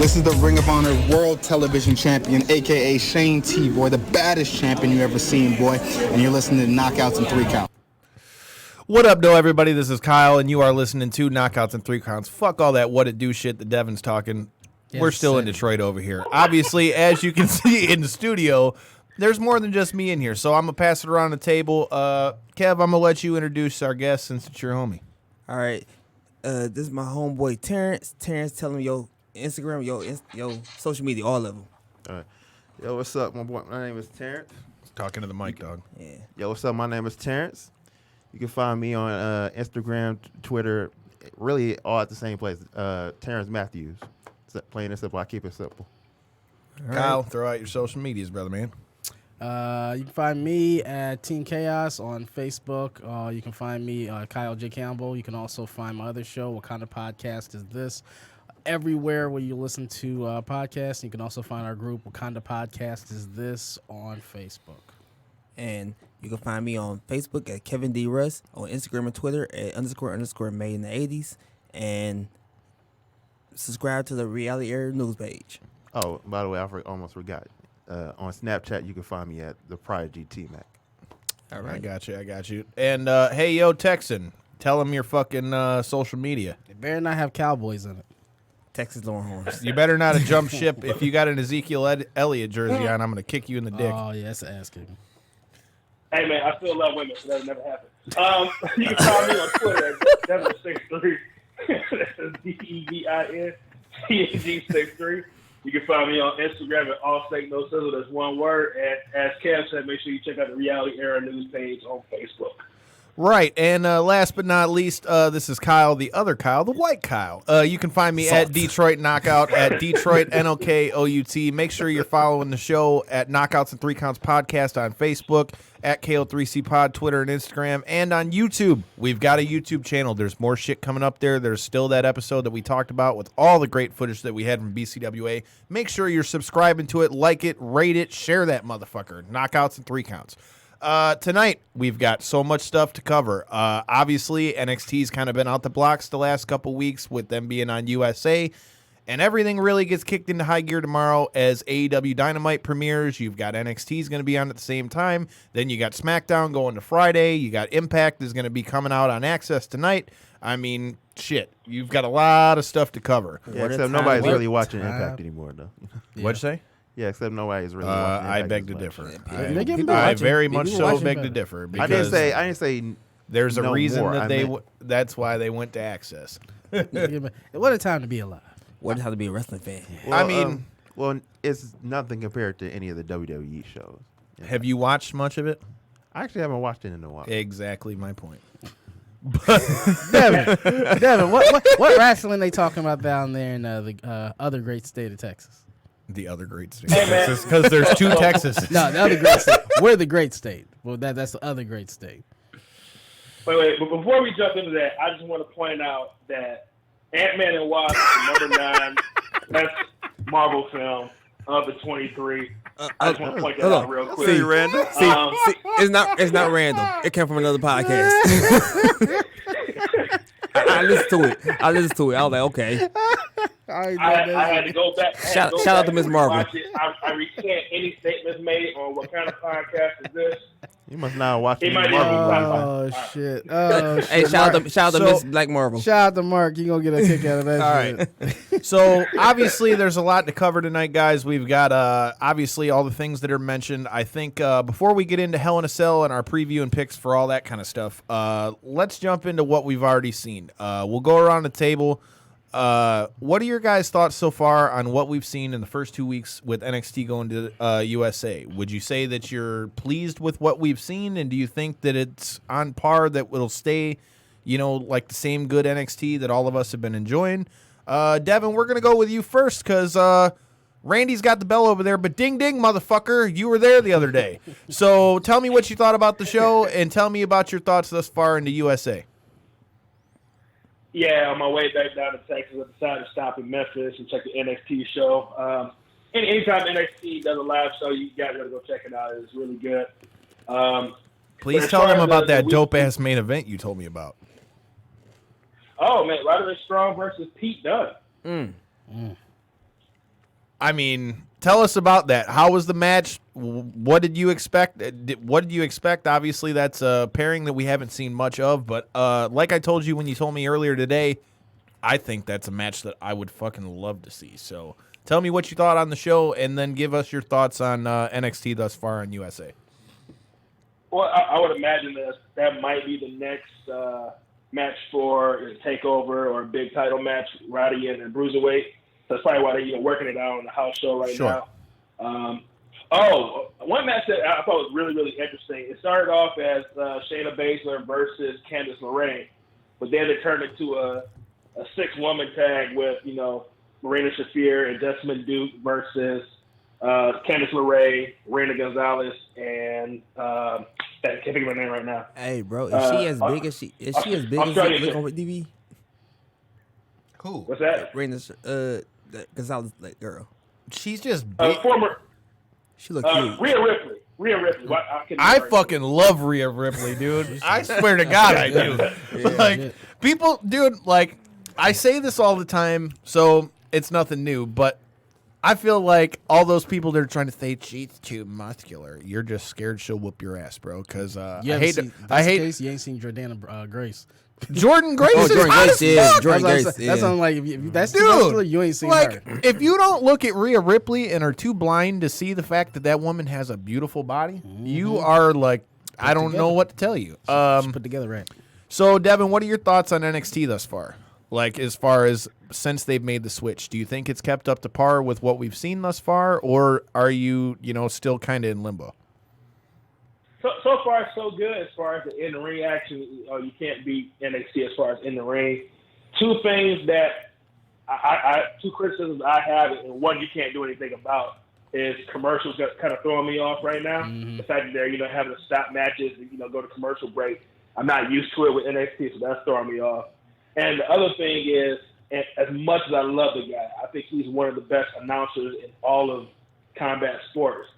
This is the Ring of Honor World Television Champion, a.k.a. Shane T, boy, the baddest champion you ever seen, boy. And you're listening to Knockouts in 3 Count. What up, though, everybody? This is Kyle, and you are listening to Knockouts in 3 Counts. Fuck all that what it do shit that Devin's talking. Yes, We're still in Detroit over here. Obviously, as you can see in the studio, there's more than just me in here, so I'm going to pass it around the table. Kev, I'm going to let you introduce our guest since it's your homie. All right. This is my homeboy, Terrence. Terrence, tell him your Instagram, your social media, all of them. All right. Yo, what's up, my boy? My name is Terrence. Talking to the mic, dog. Yeah. Yo, what's up? My name is Terrence. You can find me on Instagram, Twitter, really all at the same place. Terrence Matthews. Plain and simple. I keep it simple. Right. Kyle, throw out your social medias, brother, man. You can find me at Team Chaos on Facebook. You can find me, Kyle J. Campbell. You can also find my other show, What Kind of Podcast Is This? Everywhere where you listen to podcasts. You can also find our group, What Kind of Podcast Is This, on Facebook. And you can find me on Facebook at Kevin D. Russ, on Instagram and Twitter at __ Made in the 80s. And subscribe to the Reality Era news page. Oh, by the way, almost forgot. On Snapchat, you can find me at the Prodigy T-Mac. All right. I got you. And, hey, yo, Texan, tell them your fucking social media. It better not have Cowboys in it. Texas Longhorns. You better not have jumped ship. If you got an Ezekiel Elliott jersey on, I'm going to kick you in the dick. Oh, yeah, that's an ass kicking. Hey, man, I still love women, so that'll never happen. You can find me on Twitter at Devin63. That's DEVINCAG63. You can find me on Instagram at All Steak No Sizzle. That's one word. And as Kev said, make sure you check out the Reality Era news page on Facebook. Right, and last but not least, this is Kyle, the other Kyle, the white Kyle. You can find me at Detroit Knockout, at Detroit NOKOUT. Make sure you're following the show at Knockouts and 3 Counts Podcast on Facebook, at KO3C Pod, Twitter and Instagram, and on YouTube. We've got a YouTube channel. There's more shit coming up there. There's still that episode that we talked about with all the great footage that we had from BCWA. Make sure you're subscribing to it, like it, rate it, share that motherfucker. Knockouts and 3 Counts. Tonight, we've got so much stuff to cover. Obviously, NXT's kind of been out the blocks the last couple weeks with them being on USA, and everything really gets kicked into high gear tomorrow as AEW Dynamite premieres. You've got NXT's going to be on at the same time. Then you got SmackDown going to Friday. You got Impact is going to be coming out on Access tonight. I mean, shit, you've got a lot of stuff to cover. Yeah, except nobody's really watching Impact anymore, though. Yeah. What'd you say? Yeah, except nobody's really watching Impact. I beg to differ. I very much so beg to differ. I didn't say. There's a reason more. that that's why they went to Access. What a time to be alive. What a time to be a wrestling fan. Well, I mean, it's nothing compared to any of the WWE shows. Yeah. Have you watched much of it? I actually haven't watched it in a while. Exactly my point. Devin, what wrestling they talking about down there in the other great state of Texas? The other great state, Texas, because there's two Texases. No, the other great state. We're the great state. Well, that's the other great state. Wait. But before we jump into that, I just want to point out that Ant-Man and Wasp, the #9 best Marvel film of the 23. I just want to point that out real quick. See, random. See, it's not random. It came from another podcast. I listened to it. I was like, okay. I had to go back. Shout out to Ms. Marvel. I recant any statements made on What Kind of Podcast Is This. You must not watch He might Marvel. Oh, shit. Oh, shit. Hey, shout out to Miss Black Marvel. Shout out to Mark. You're going to get a kick out of that All shit. right. So, obviously, there's a lot to cover tonight, guys. We've got, obviously, all the things that are mentioned. I think before we get into Hell in a Cell and our preview and picks for all that kind of stuff, let's jump into what we've already seen. We'll go around the table. What are your guys' thoughts so far on what we've seen in the first 2 weeks with NXT going to USA? Would you say that you're pleased with what we've seen, and do you think that it's on par, that it'll stay, like the same good NXT that all of us have been enjoying? Devin, we're going to go with you first because Randy's got the bell over there, but ding, ding, motherfucker, you were there the other day. So tell me what you thought about the show, and tell me about your thoughts thus far into USA. Yeah, on my way back down to Texas, I decided to stop in Memphis and check the NXT show. Anytime NXT does a live show, you guys got to go check it out. It's really good. Please tell them about that dope-ass main event you told me about. Oh, man, Roderick Strong versus Pete Dunne. I mean, tell us about that. How was the match? What did you expect? What did you expect? Obviously, that's a pairing that we haven't seen much of. But like I told you when you told me earlier today, I think that's a match that I would fucking love to see. So tell me what you thought on the show, and then give us your thoughts on NXT thus far on USA. Well, I would imagine that might be the next match for a takeover or a big title match, Roddy and Bruiserweight. That's probably why they're working it out on the house show right now. One match that I thought was really, really interesting. It started off as Shayna Baszler versus Candice LeRae, but then it turned into a 6-woman tag with, Marina Shafir and Jessamine Duke versus Candice LeRae, Reina Gonzalez, and I can't think of her name right now. Hey, bro, is she as big as she look on TV? Who? What's that? Reina Gonzalez, that girl. She's just big. She look cute. Rhea Ripley. I fucking love Rhea Ripley, dude. I swear to God, I do. People, dude, I say this all the time, so it's nothing new, but I feel like all those people that are trying to say she's too muscular, you're just scared she'll whoop your ass, bro. Because you ain't seen Jordana Grace. Jordan Grace is hot as fuck. That's I'm like, if that's too muscular, you ain't seen her. If you don't look at Rhea Ripley and are too blind to see the fact that woman has a beautiful body, you are like, I don't know what to tell you. She's put together right. So, Devin, what are your thoughts on NXT thus far? As far as since they've made the switch, do you think it's kept up to par with what we've seen thus far, or are you, still kind of in limbo? So far, so good as far as the in-the-ring action. You can't beat NXT as far as in the ring. Two things that two criticisms I have, and one you can't do anything about, is commercials that kind of throwing me off right now. Mm-hmm. The fact that they're, having to stop matches and, go to commercial break. I'm not used to it with NXT, so that's throwing me off. And the other thing is, and as much as I love the guy, I think he's one of the best announcers in all of combat sports.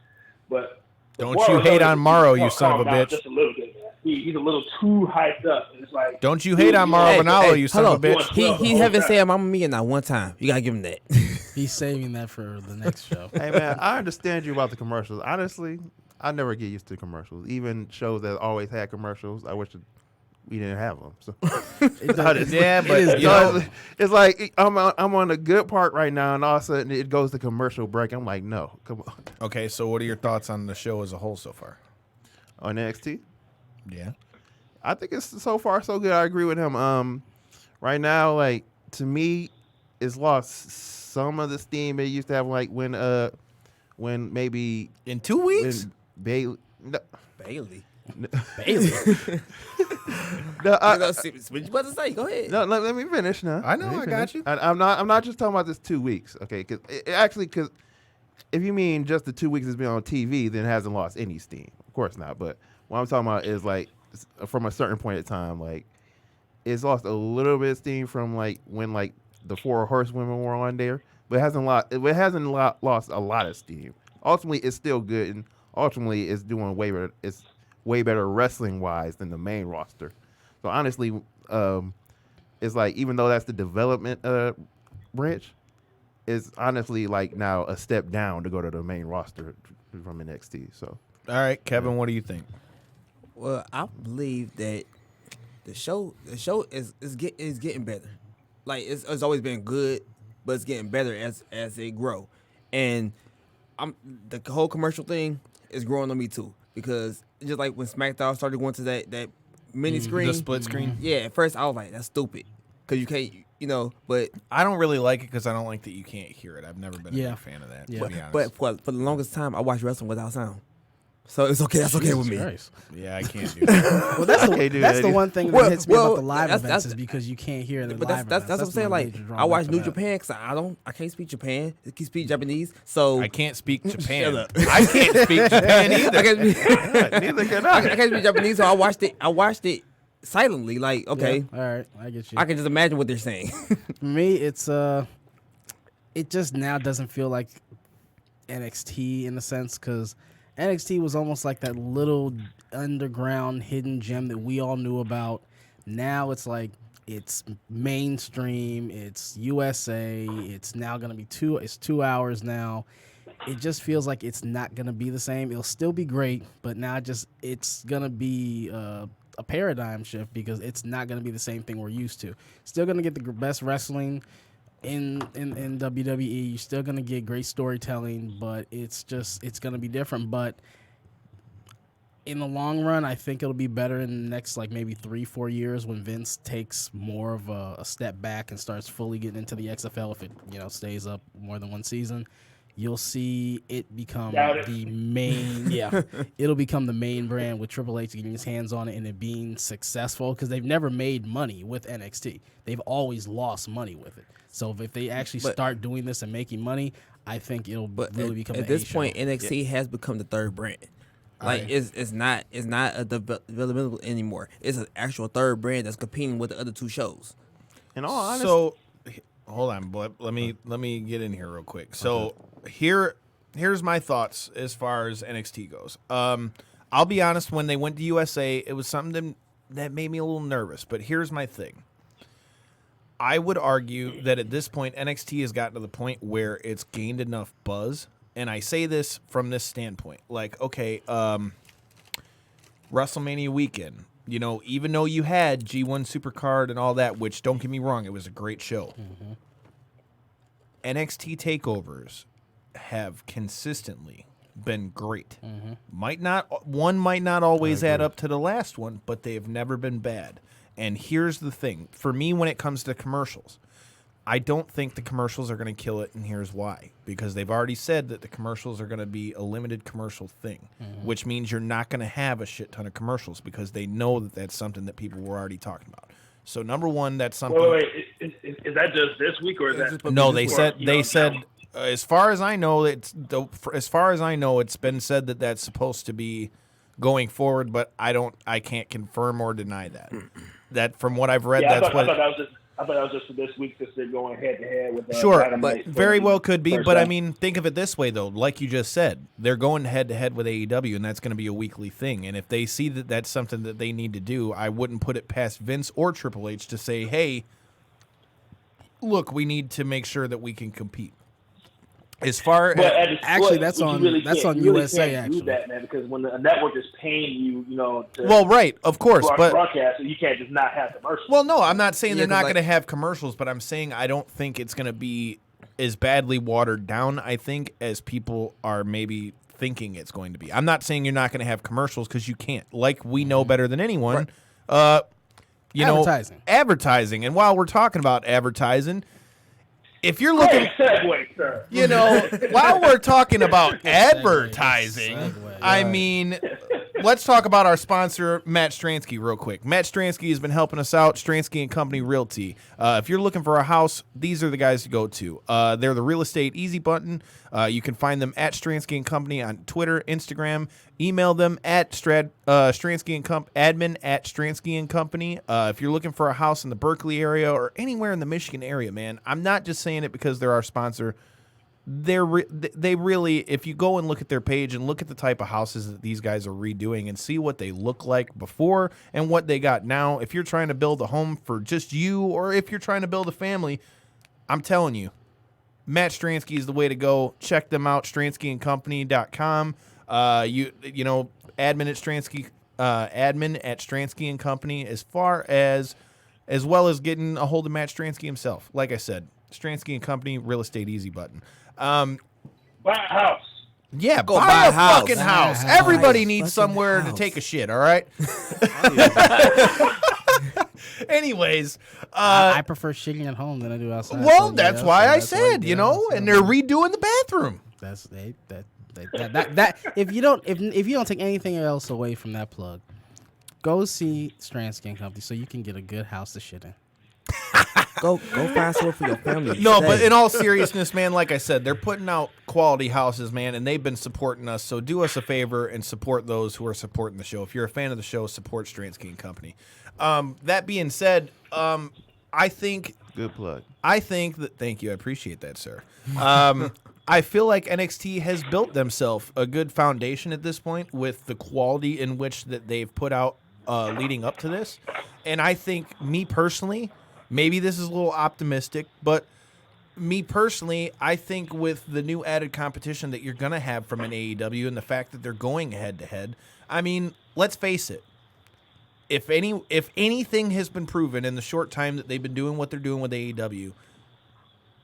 But don't you hate on Morrow, you son of a bitch. Just a little bit, man. He's a little too hyped up. And it's like, don't you hate on Mauro Ranallo, you son of a bitch. He haven't said Mamma Mia not one time. You got to give him that. He's saving that for the next show. Hey, man, I understand you about the commercials. Honestly, I never get used to commercials. Even shows that always had commercials, I wish we didn't have them. So. It's like I'm on a good part right now, and all of a sudden it goes to commercial break. I'm like, no, come on. Okay, so what are your thoughts on the show as a whole so far? On NXT? Yeah, I think it's so far so good. I agree with him. Right now, to me, it's lost some of the steam it used to have. When maybe in 2 weeks, Bailey. No, what you about to say? Go ahead. No, let me finish now. I know, I got you. I'm not just talking about this 2 weeks, okay? Because if you mean just the 2 weeks it's been on TV, then it hasn't lost any steam. Of course not. But what I'm talking about is from a certain point in time, it's lost a little bit of steam from when the 4 horsewomen were on there, but it hasn't lost a lot of steam. Ultimately, it's still good, and ultimately, it's doing way better. It's way better wrestling wise than the main roster. So honestly, it's even though that's the development branch, it's honestly now a step down to go to the main roster from NXT. So all right, Kevin, what do you think? Well, I believe that the show is getting better. It's always been good, but it's getting better as they grow. And the whole commercial thing is growing on me too, because just like when SmackDown started going to that mini screen, the split screen. Yeah, at first I was like, that's stupid, because you can't, but I don't really like it because I don't like that you can't hear it. I've never been a big fan of that. Yeah. To be honest. But for the longest time, I watched wrestling without sound. So it's okay. That's okay with me. Christ. Yeah, I can't do that. Well, that's the one thing that hits me about the live that's- events is because you can't hear the But live that's what I'm saying. I watch New Japan because I can't speak Japan. I can speak Japanese. So I can't speak Japan. Shut up. I can't speak Japan either. neither can I. I can't speak Japanese, so I watched it silently. Okay, all right, I get you. I can just imagine what they're saying. For me, it's it just now doesn't feel like NXT in a sense, because NXT was almost like that little underground hidden gem that we all knew about. Now it's like It's mainstream. It's USA. It's now going to be 2 hours now. It just feels like it's not going to be the same. It'll still be great, but now it's going to be a paradigm shift because it's not going to be the same thing we're used to. Still going to get the best wrestling in WWE. You're still going to get great storytelling, but it's going to be different. But in the long run, I think it'll be better in the next maybe 3-4 years when Vince takes more of a step back and starts fully getting into the XFL. If it stays up more than one season, you'll see it become the main. Yeah, it'll become the main brand with Triple H getting his hands on it and it being successful because they've never made money with NXT. They've always lost money with it. So if they actually start doing this and making money, I think it'll really become. At this point, NXT has become the third brand. Like it's not a developmental anymore. It's an actual third brand that's competing with the other two shows. In all honesty, so hold on, boy. Let me get in here real quick. So here's my thoughts as far as NXT goes. I'll be honest. When they went to USA, it was something that made me a little nervous. But here's my thing. I would argue that at this point, NXT has gotten to the point where it's gained enough buzz. And I say this from this standpoint. Okay, WrestleMania weekend, even though you had G1 Supercard and all that, which, don't get me wrong, it was a great show. Mm-hmm. NXT takeovers have consistently been great. Mm-hmm. One might not always add up to the last one, but they have never been bad. And here's the thing. For me, when it comes to commercials, I don't think the commercials are going to kill it, and here's why. Because they've already said that the commercials are going to be a limited commercial thing, which means you're not going to have a shit ton of commercials because they know that that's something that people were already talking about. So, number one, that's something... Wait. Is that just this week, or is that... No, they said... as far as I know, it's been said that that's supposed to be going forward, but I can't confirm or deny that. That, from what I've read, I thought that was just for this week because they're going head-to-head with sure, Dynamite. But very well could be. But, I mean, think of it this way, though. Like you just said, they're going head-to-head with AEW, and that's going to be a weekly thing. And if they see that that's something that they need to do, I wouldn't put it past Vince or Triple H to say, hey, look, we need to make sure that we can compete. As far as actually, that's on USA. Can't actually, do that, man, because when a network is paying you, to right, of course, but broadcast, you can't just not have commercials. Well, no, I'm not saying they're not going to have commercials, but I'm saying I don't think it's going to be as badly watered down. I think as people are maybe thinking it's going to be. I'm not saying you're not going to have commercials because you can't. Like we know better than anyone. Right. Advertising, and while we're talking about advertising. If you're looking, segue, sir. While we're talking about advertising, I mean, let's talk about our sponsor, Matt Stransky, real quick. Matt Stransky has been helping us out, Stransky & Company Realty. If you're looking for a house, these are the guys to go to. They're the real estate easy button. You can find them at Stransky & Company on Twitter, Instagram. Email them at Stransky & Company, admin at Stransky & Company. If you're looking for a house in the Berkeley area or anywhere in the Michigan area, man, I'm not just saying it because they're our sponsor. They really, if you go and look at their page and look at the type of houses that these guys are redoing and see what they look like before and what they got now, if you're trying to build a home for just you or if you're trying to build a family, I'm telling you, Matt Stransky is the way to go. Check them out, StranskyandCompany.com. Admin at Stransky and Company, as well as getting a hold of Matt Stransky himself. Like I said, Stransky and Company, real estate easy button. Buy a house. Yeah, go buy a fucking house. Everybody needs somewhere to take a shit. All right. Anyways, I prefer shitting at home than I do outside. Well, that's why I said, and they're redoing the bathroom. That's that if you don't take anything else away from that plug, go see Stransky & Company so you can get a good house to shit in. Go find somewhere for your family. No, but in all seriousness, man, like I said, they're putting out quality houses, man, and they've been supporting us. So do us a favor and support those who are supporting the show. If you're a fan of the show, support Stransky & Company. That being said, I think... Good plug. I think that... Thank you. I appreciate that, sir. I feel like NXT has built themselves a good foundation at this point with the quality in which that they've put out leading up to this. And I think, me personally, maybe this is a little optimistic, but me personally, I think with the new added competition that you're going to have from an AEW and the fact that they're going head-to-head, I mean, let's face it. If anything has been proven in the short time that they've been doing what they're doing with AEW,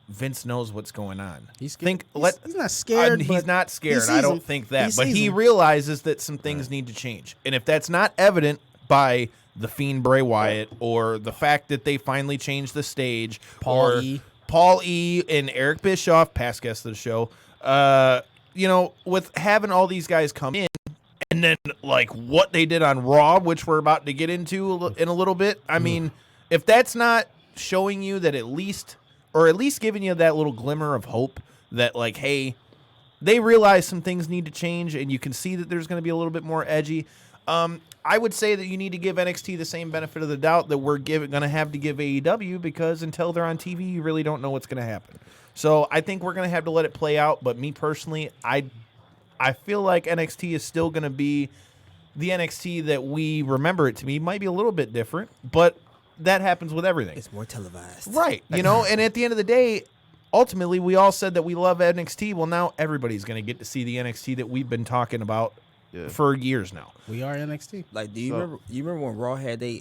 Vince knows what's going on. He's not scared. He's not scared. Sees I don't him. think that. He But sees he him. realizes that some things need to change. And if that's not evident by the Fiend Bray Wyatt or the fact that they finally changed the stage, Paul E. and Eric Bischoff, past guest of the show, with having all these guys come in, and then like what they did on Raw, which we're about to get into in a little bit. I mean, if that's not showing you that at least giving you that little glimmer of hope that like, hey, they realize some things need to change, and you can see that there's going to be a little bit more edgy. I would say that you need to give NXT the same benefit of the doubt that we're going to have to give AEW, because until they're on TV, you really don't know what's going to happen. So I think we're going to have to let it play out. But me personally, I feel like NXT is still going to be the NXT that we remember it to be. It might be a little bit different, but that happens with everything. It's more televised. Right. And at the end of the day, ultimately, we all said that we love NXT. Well, now everybody's going to get to see the NXT that we've been talking about for years now. We are NXT. Like, do you remember when Raw had they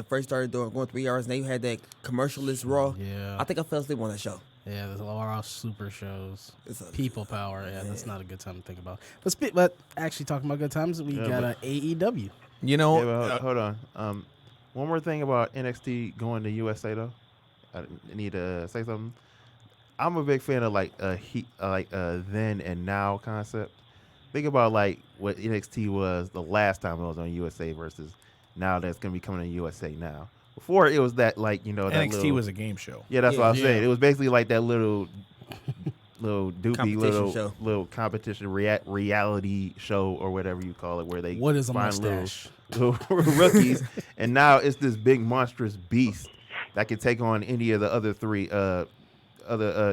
first started going 3 hours and they had that commercialist Raw? Yeah. I think I fell asleep on that show. Yeah, there's a lot of super shows. People power. Yeah, that's not a good time to think about. But actually, talking about good times, we got an AEW. Hold on. One more thing about NXT going to USA though. I need to say something. I'm a big fan of like then and now concept. Think about like what NXT was the last time it was on USA versus now that's gonna be coming on USA now. Before it was that like that NXT was a game show. Yeah, that's what I was saying. It was basically like that little doopy Competition little competition reality show or whatever you call it, where they What is a find mustache? little rookies, and now it's this big monstrous beast that can take on any of the other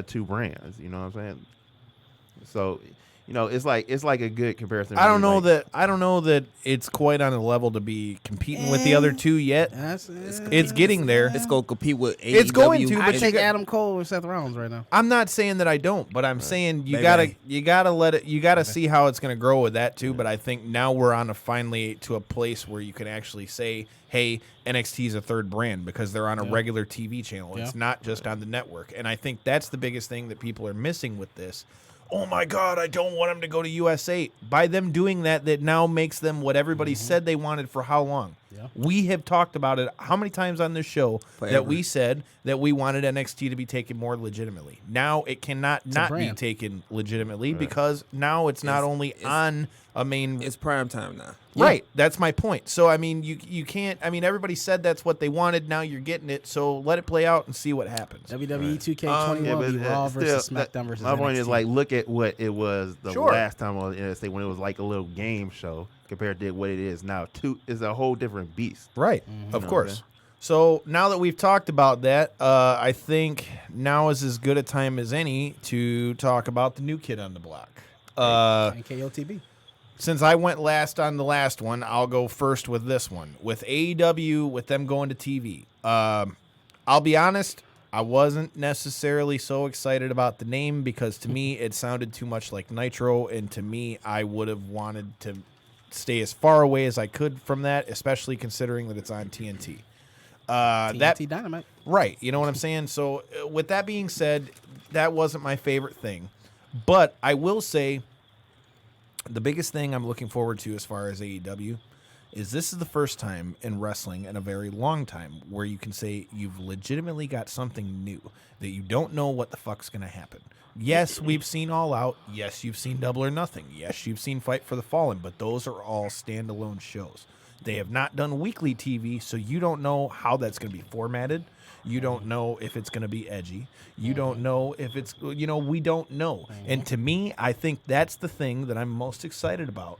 two brands. You know what I'm saying? So, it's like a good comparison. I don't know that it's quite on a level to be competing with the other two yet. It's getting there. It's going to compete with AEW. It's going to, I but take Adam Cole or Seth Rollins right now. I'm not saying that I don't, but I'm saying you Maybe. gotta let it. You gotta see how it's gonna grow with that too. But I think now we're on finally to a place where you can actually say, "Hey, NXT is a third brand," because they're on a regular TV channel. It's not just on the network. And I think that's the biggest thing that people are missing with this. Oh my God, I don't want them to go to USA. By them doing that now makes them what everybody said they wanted for how long? Yeah. We have talked about it how many times on this show that we said that we wanted NXT to be taken more legitimately. Now it cannot not be taken legitimately because now it's not only on a main... It's prime time now. Right. That's my point. So, I mean, you can't... I mean, everybody said that's what they wanted. Now you're getting it. So let it play out and see what happens. WWE 2K21 Raw versus SmackDown versus My NXT. point is, like, look at what it was the last time on NXT when it was like a little game show compared to what it is now. It's a whole different beast. Right. Of course. So now that we've talked about that, I think now is as good a time as any to talk about the new kid on the block. KOTB. Since I went last on the last one, I'll go first with this one. With AEW, with them going to TV. I'll be honest, I wasn't necessarily so excited about the name because to me it sounded too much like Nitro, and to me I would have wanted to stay as far away as I could from that, especially considering that it's on TNT. TNT Dynamite. Right, you know what I'm saying? So with that being said, that wasn't my favorite thing. But I will say the biggest thing I'm looking forward to as far as AEW is this is the first time in wrestling in a very long time where you can say you've legitimately got something new that you don't know what the fuck's going to happen. Yes, we've seen All Out. Yes, you've seen Double or Nothing. Yes, you've seen Fight for the Fallen, but those are all standalone shows. They have not done weekly TV, so you don't know how that's going to be formatted. You don't know if it's going to be edgy. You don't know if it's, we don't know. And to me, I think that's the thing that I'm most excited about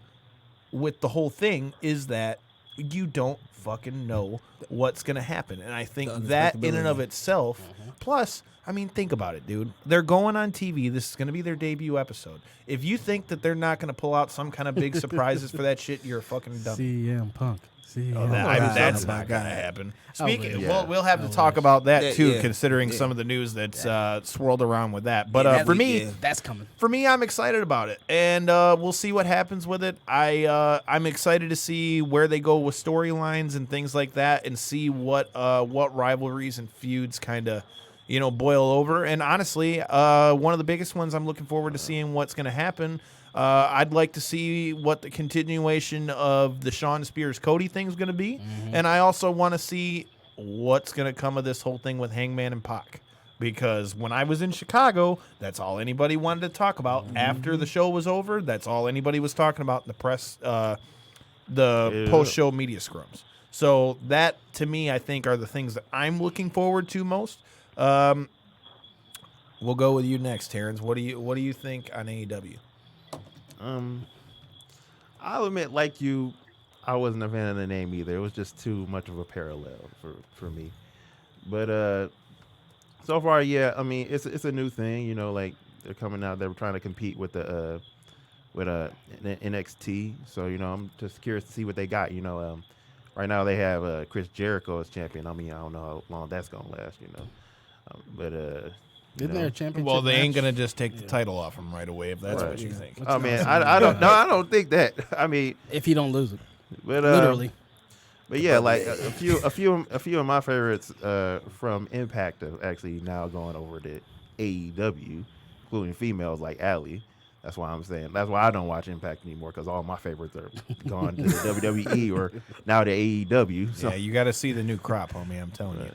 with the whole thing is that you don't fucking know what's going to happen. And I think that in and of itself, plus I mean, think about it, dude. They're going on TV. This is going to be their debut episode. If you think that they're not going to pull out some kind of big surprises for that shit, you're a fucking dumb. CM Punk. That's not going to happen. Speaking, we'll have to talk about that too, considering some of the news that's swirled around with that. But for me, that's coming. For me, I'm excited about it, and we'll see what happens with it. I'm excited to see where they go with storylines and things like that, and see what rivalries and feuds kind of boil over. And honestly, one of the biggest ones I'm looking forward to seeing what's going to happen. I'd like to see what the continuation of the Shawn Spears Cody thing is going to be, and I also want to see what's going to come of this whole thing with Hangman and Pac. Because when I was in Chicago, that's all anybody wanted to talk about. After the show was over, that's all anybody was talking about in the press, the post-show media scrums. So that, to me, I think are the things that I'm looking forward to most. We'll go with you next, Terrence. What do you think on AEW? I'll admit, like you, I wasn't a fan of the name either. It was just too much of a parallel for me. But so far, yeah, I mean, it's a new thing. Like they're coming out, they're trying to compete with the NXT. So I'm just curious to see what they got. Right now they have Chris Jericho as champion. I mean, I don't know how long that's gonna last. But isn't there a championship? Well, they ain't match? gonna just take the title off him right away if that's what you think. I mean, I don't think that. I mean, if he don't lose it, but literally. But yeah, like a few of my favorites from Impact are actually now going over to AEW, including females like Allie. That's why I'm saying. That's why I don't watch Impact anymore, because all my favorites are gone to the WWE or now to AEW. So. Yeah, you got to see the new crop, homie. I'm telling you.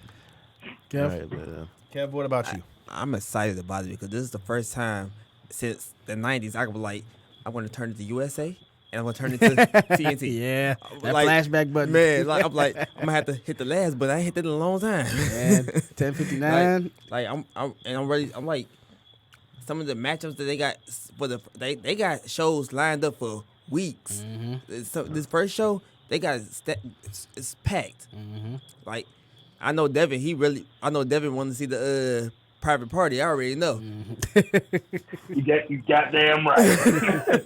Kev, right, Kev, what about you? I'm excited about it because this is the first time since the 90s I was like, I'm going to turn it to USA and I'm going to turn it to TNT. Yeah, that like, flashback button. Man, like, I'm like, I'm going to have to hit the last, but I ain't hit it in a long time. Man, 10:59. I'm ready. I'm like, some of the matchups that they got for they got shows lined up for weeks. So this first show, they got it's packed. Like, I know Devin wanted to see the private party. I already know. You goddamn right.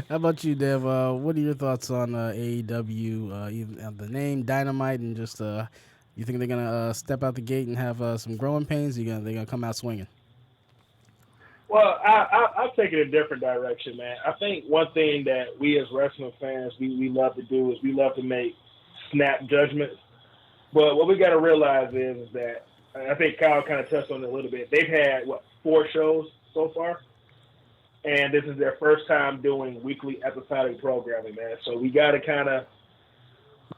How about you, Dev? What are your thoughts on AEW? Even the name Dynamite, and just you think they're gonna step out the gate and have some growing pains? They're gonna come out swinging? Well, I'll take it a different direction, man. I think one thing that we as wrestling fans, we love to do is we love to make snap judgments. But what we got to realize is that, I think Kyle kind of touched on it a little bit, they've had, 4 shows so far? And this is their first time doing weekly episodic programming, man. So we got to kind of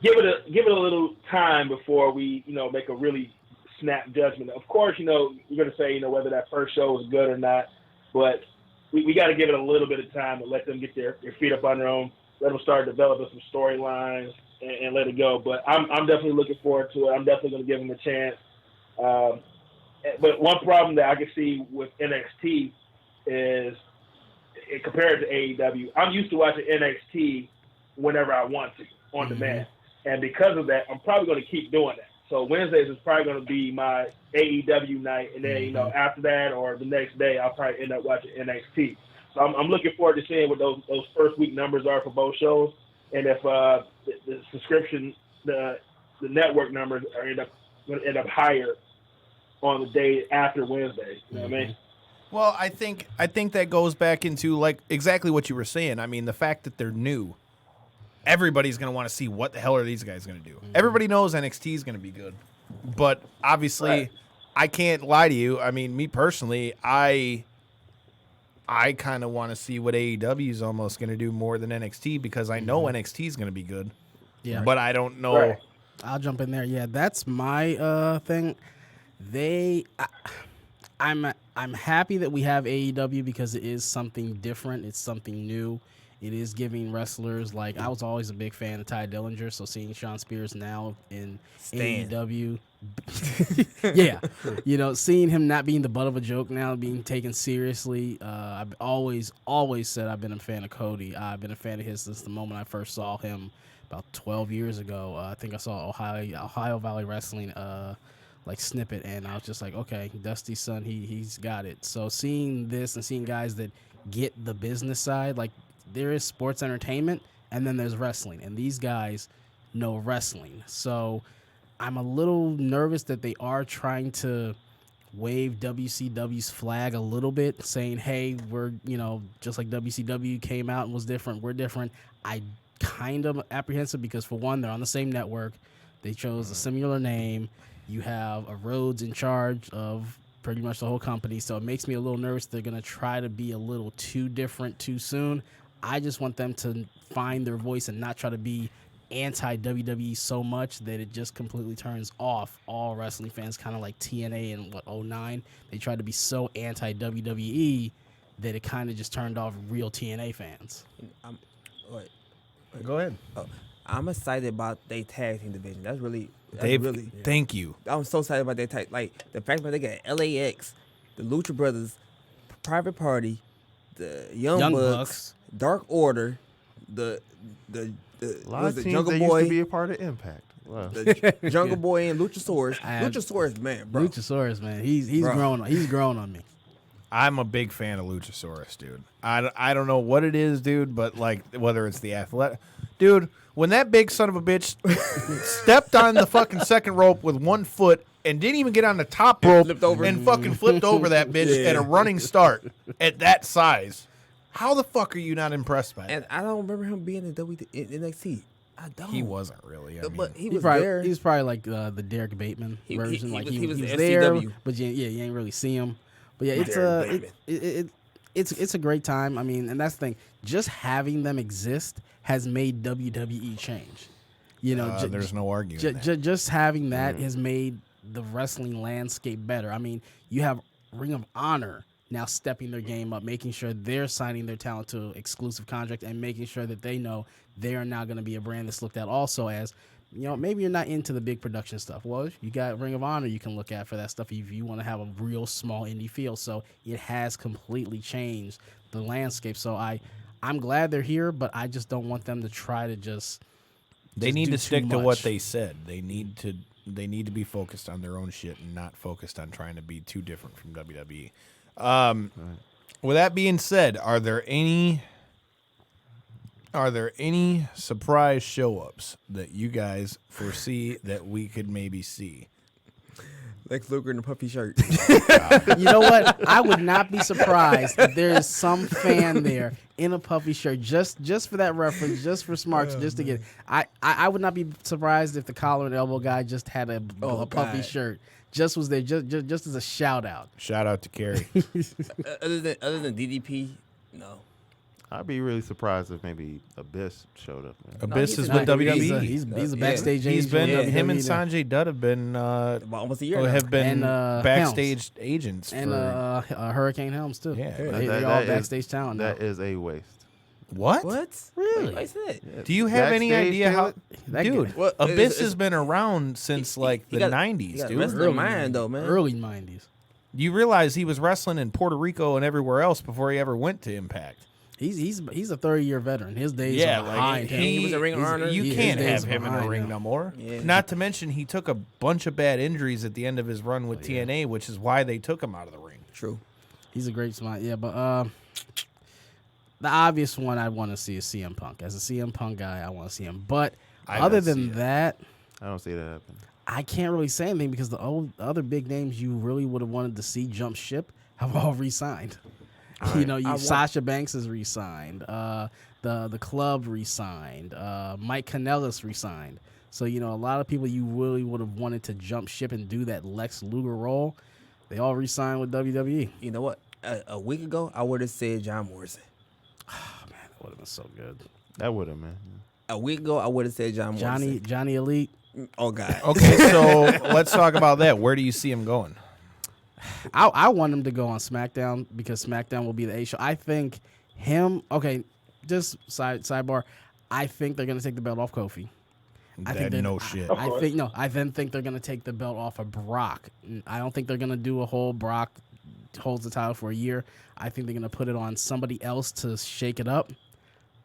give it a little time before we, make a really snap judgment. Of course, you're going to say, whether that first show is good or not, but we got to give it a little bit of time and let them get their feet up on their own, let them start developing some storylines and let it go. But I'm definitely looking forward to it. I'm definitely going to give them a chance. But one problem that I can see with NXT is, compared to AEW, I'm used to watching NXT whenever I want to, on demand. And because of that, I'm probably going to keep doing that. So Wednesdays is probably going to be my AEW night, and then after that or the next day, I'll probably end up watching NXT. So I'm looking forward to seeing what those first week numbers are for both shows, and if the subscription, the network numbers are going to end up higher on the day after Wednesday. You know what I mean? Well, I think that goes back into like exactly what you were saying. I mean, the fact that they're new. Everybody's going to want to see what the hell are these guys going to do. Everybody knows NXT is going to be good. But obviously, I can't lie to you. I mean, me personally, I kind of want to see what AEW is almost going to do more than NXT because I know NXT is going to be good. Yeah. But I don't know. Right. I'll jump in there. Yeah, that's my thing. I'm happy that we have AEW because it is something different. It's something new. It is giving wrestlers, like, I was always a big fan of Ty Dillinger, so seeing Shawn Spears now in AEW. Yeah. Seeing him not being the butt of a joke now, being taken seriously. I've always said I've been a fan of Cody. I've been a fan of his since the moment I first saw him about 12 years ago. I think I saw Ohio Valley Wrestling snippet, and I was just like, okay, Dusty's son, he's got it. So seeing this and seeing guys that get the business side, like there is sports entertainment and then there's wrestling, and these guys know wrestling. So I'm a little nervous that they are trying to wave WCW's flag a little bit, saying, hey, we're, just like WCW came out and was different, we're different. I kind of apprehensive because, for one, they're on the same network. They chose a similar name. You have a Rhodes in charge of pretty much the whole company, so it makes me a little nervous they're going to try to be a little too different too soon. I just want them to find their voice and not try to be anti-WWE so much that it just completely turns off all wrestling fans, kind of like TNA in 2009. They tried to be so anti-WWE that it kind of just turned off real TNA fans. Go ahead. I'm excited about their tag team division. That's really Thank you. I'm so excited about their tag. Like the fact that they got LAX, the Lucha Brothers, Private Party, the Young Bucks, Dark Order, the A lot of teams Jungle that Boy, used to be a part of Impact. Wow. the Jungle Boy and Luchasaurus. Luchasaurus, man, bro. Luchasaurus, man, he's grown. He's grown on me. I'm a big fan of Luchasaurus, dude. I don't know what it is, dude, but like whether it's the athletic, dude. When that big son of a bitch stepped on the fucking second rope with one foot and didn't even get on the top rope and fucking flipped over that bitch at a running start at that size, how the fuck are you not impressed by it? And I don't remember him being in NXT. I don't. He wasn't really. I mean, but he He was probably, there. He was probably like the Derek Bateman version. He was the there, SCW. but you ain't really see him. But yeah, it's a great time. I mean, and that's the thing. Just having them exist has made WWE change. there's no arguing. Just having that has made the wrestling landscape better. I mean, you have Ring of Honor now stepping their game up, making sure they're signing their talent to exclusive contract and making sure that they know they are now going to be a brand that's looked at also as, maybe you're not into the big production stuff. Well, you got Ring of Honor you can look at for that stuff if you want to have a real small indie feel. So it has completely changed the landscape. So I'm glad they're here, but I just don't want them to try to just They need do to too stick to what much. they said. They need to be focused on their own shit and not focused on trying to be too different from WWE. With that being said, are there any surprise show-ups that you guys foresee that we could maybe see? Lex Luger in a puffy shirt. You know what? I would not be surprised if there is some fan there in a puffy shirt, just for that reference, just for smarts, just to get it. I would not be surprised if the collar and elbow guy just had a puffy God. shirt, just was there, just as a shout out. Shout out to Kerry. other than DDP, no. I'd be really surprised if maybe Abyss showed up. Man. Abyss is Nah, with WWE. He's a backstage He's agent. been with him and WWE. Sanjay Dutt have been About almost a year now. have been And, backstage agents and for Hurricane Helms too. Yeah. They're all backstage talent now. That is a waste. what? What? Really? Why is that? Do you have any Backstage idea how? That Dude, guy- Well, Abyss it's- has been around since like he the got- '90s, he got dude. wrestling mind though, man. Early 90s. You realize he was wrestling in Puerto Rico and everywhere else before he ever went to Impact. He's a 30-year veteran. His days Yeah, are like behind him. he was a Ring of Honor. You His can't days have are him in the behind ring him. no more. Yeah. Not to mention he took a bunch of bad injuries at the end of his run with TNA, which is why they took him out of the ring. True. He's a great smart. Yeah, but the obvious one I want to see is CM Punk. As a CM Punk guy, I want to see him. But other than that, I don't see that happen. I can't really say anything because the other big names you really would have wanted to see jump ship have all re-signed. Sasha Banks is re-signed. The club re-signed. Mike Kanellis re-signed. So, a lot of people you really would have wanted to jump ship and do that Lex Luger role, they all re-signed with WWE. You know what? A week ago, I would have said John Morrison. Oh, man, that would have been so good. That would have, man. A week ago, I would have said John Morrison. Johnny Elite. Oh, God. Okay, so let's talk about that. Where do you see him going? I want him to go on SmackDown because SmackDown will be the A show. I think him. Okay, just sidebar. I think they're gonna take the belt off Kofi. I think no shit. I then think they're gonna take the belt off of Brock. I don't think they're gonna do a whole Brock holds the title for a year. I think they're gonna put it on somebody else to shake it up.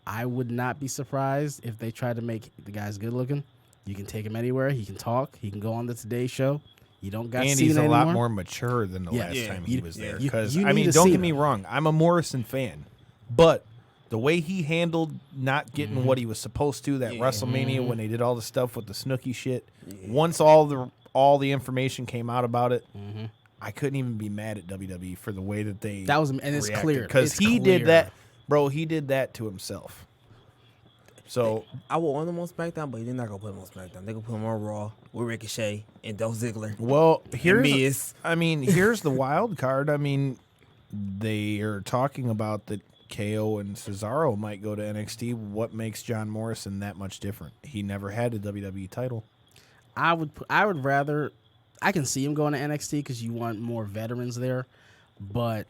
I would not be surprised if they try to make the guys good looking. You can take him anywhere. He can talk. He can go on the Today Show. You don't got and Cena he's a lot anymore. more mature than the Yeah. last Yeah. time he was there. You Because need I mean, a don't get Cena. me wrong, I'm a Morrison fan, but the way he handled not getting what he was supposed to that WrestleMania when they did all the stuff with the Snooki shit, once all the information came out about it, I couldn't even be mad at WWE for the way that they and it's clear because he did that, bro. He did that to himself. So I would want him on SmackDown, but they're not gonna put him on SmackDown. They're gonna put him on Raw with Ricochet and Dolph Ziggler. well, here's Miz. here's the wild card. I mean, they are talking about that KO and Cesaro might go to NXT. What makes John Morrison that much different? He never had a WWE title. I would rather. I can see him going to NXT because you want more veterans there, but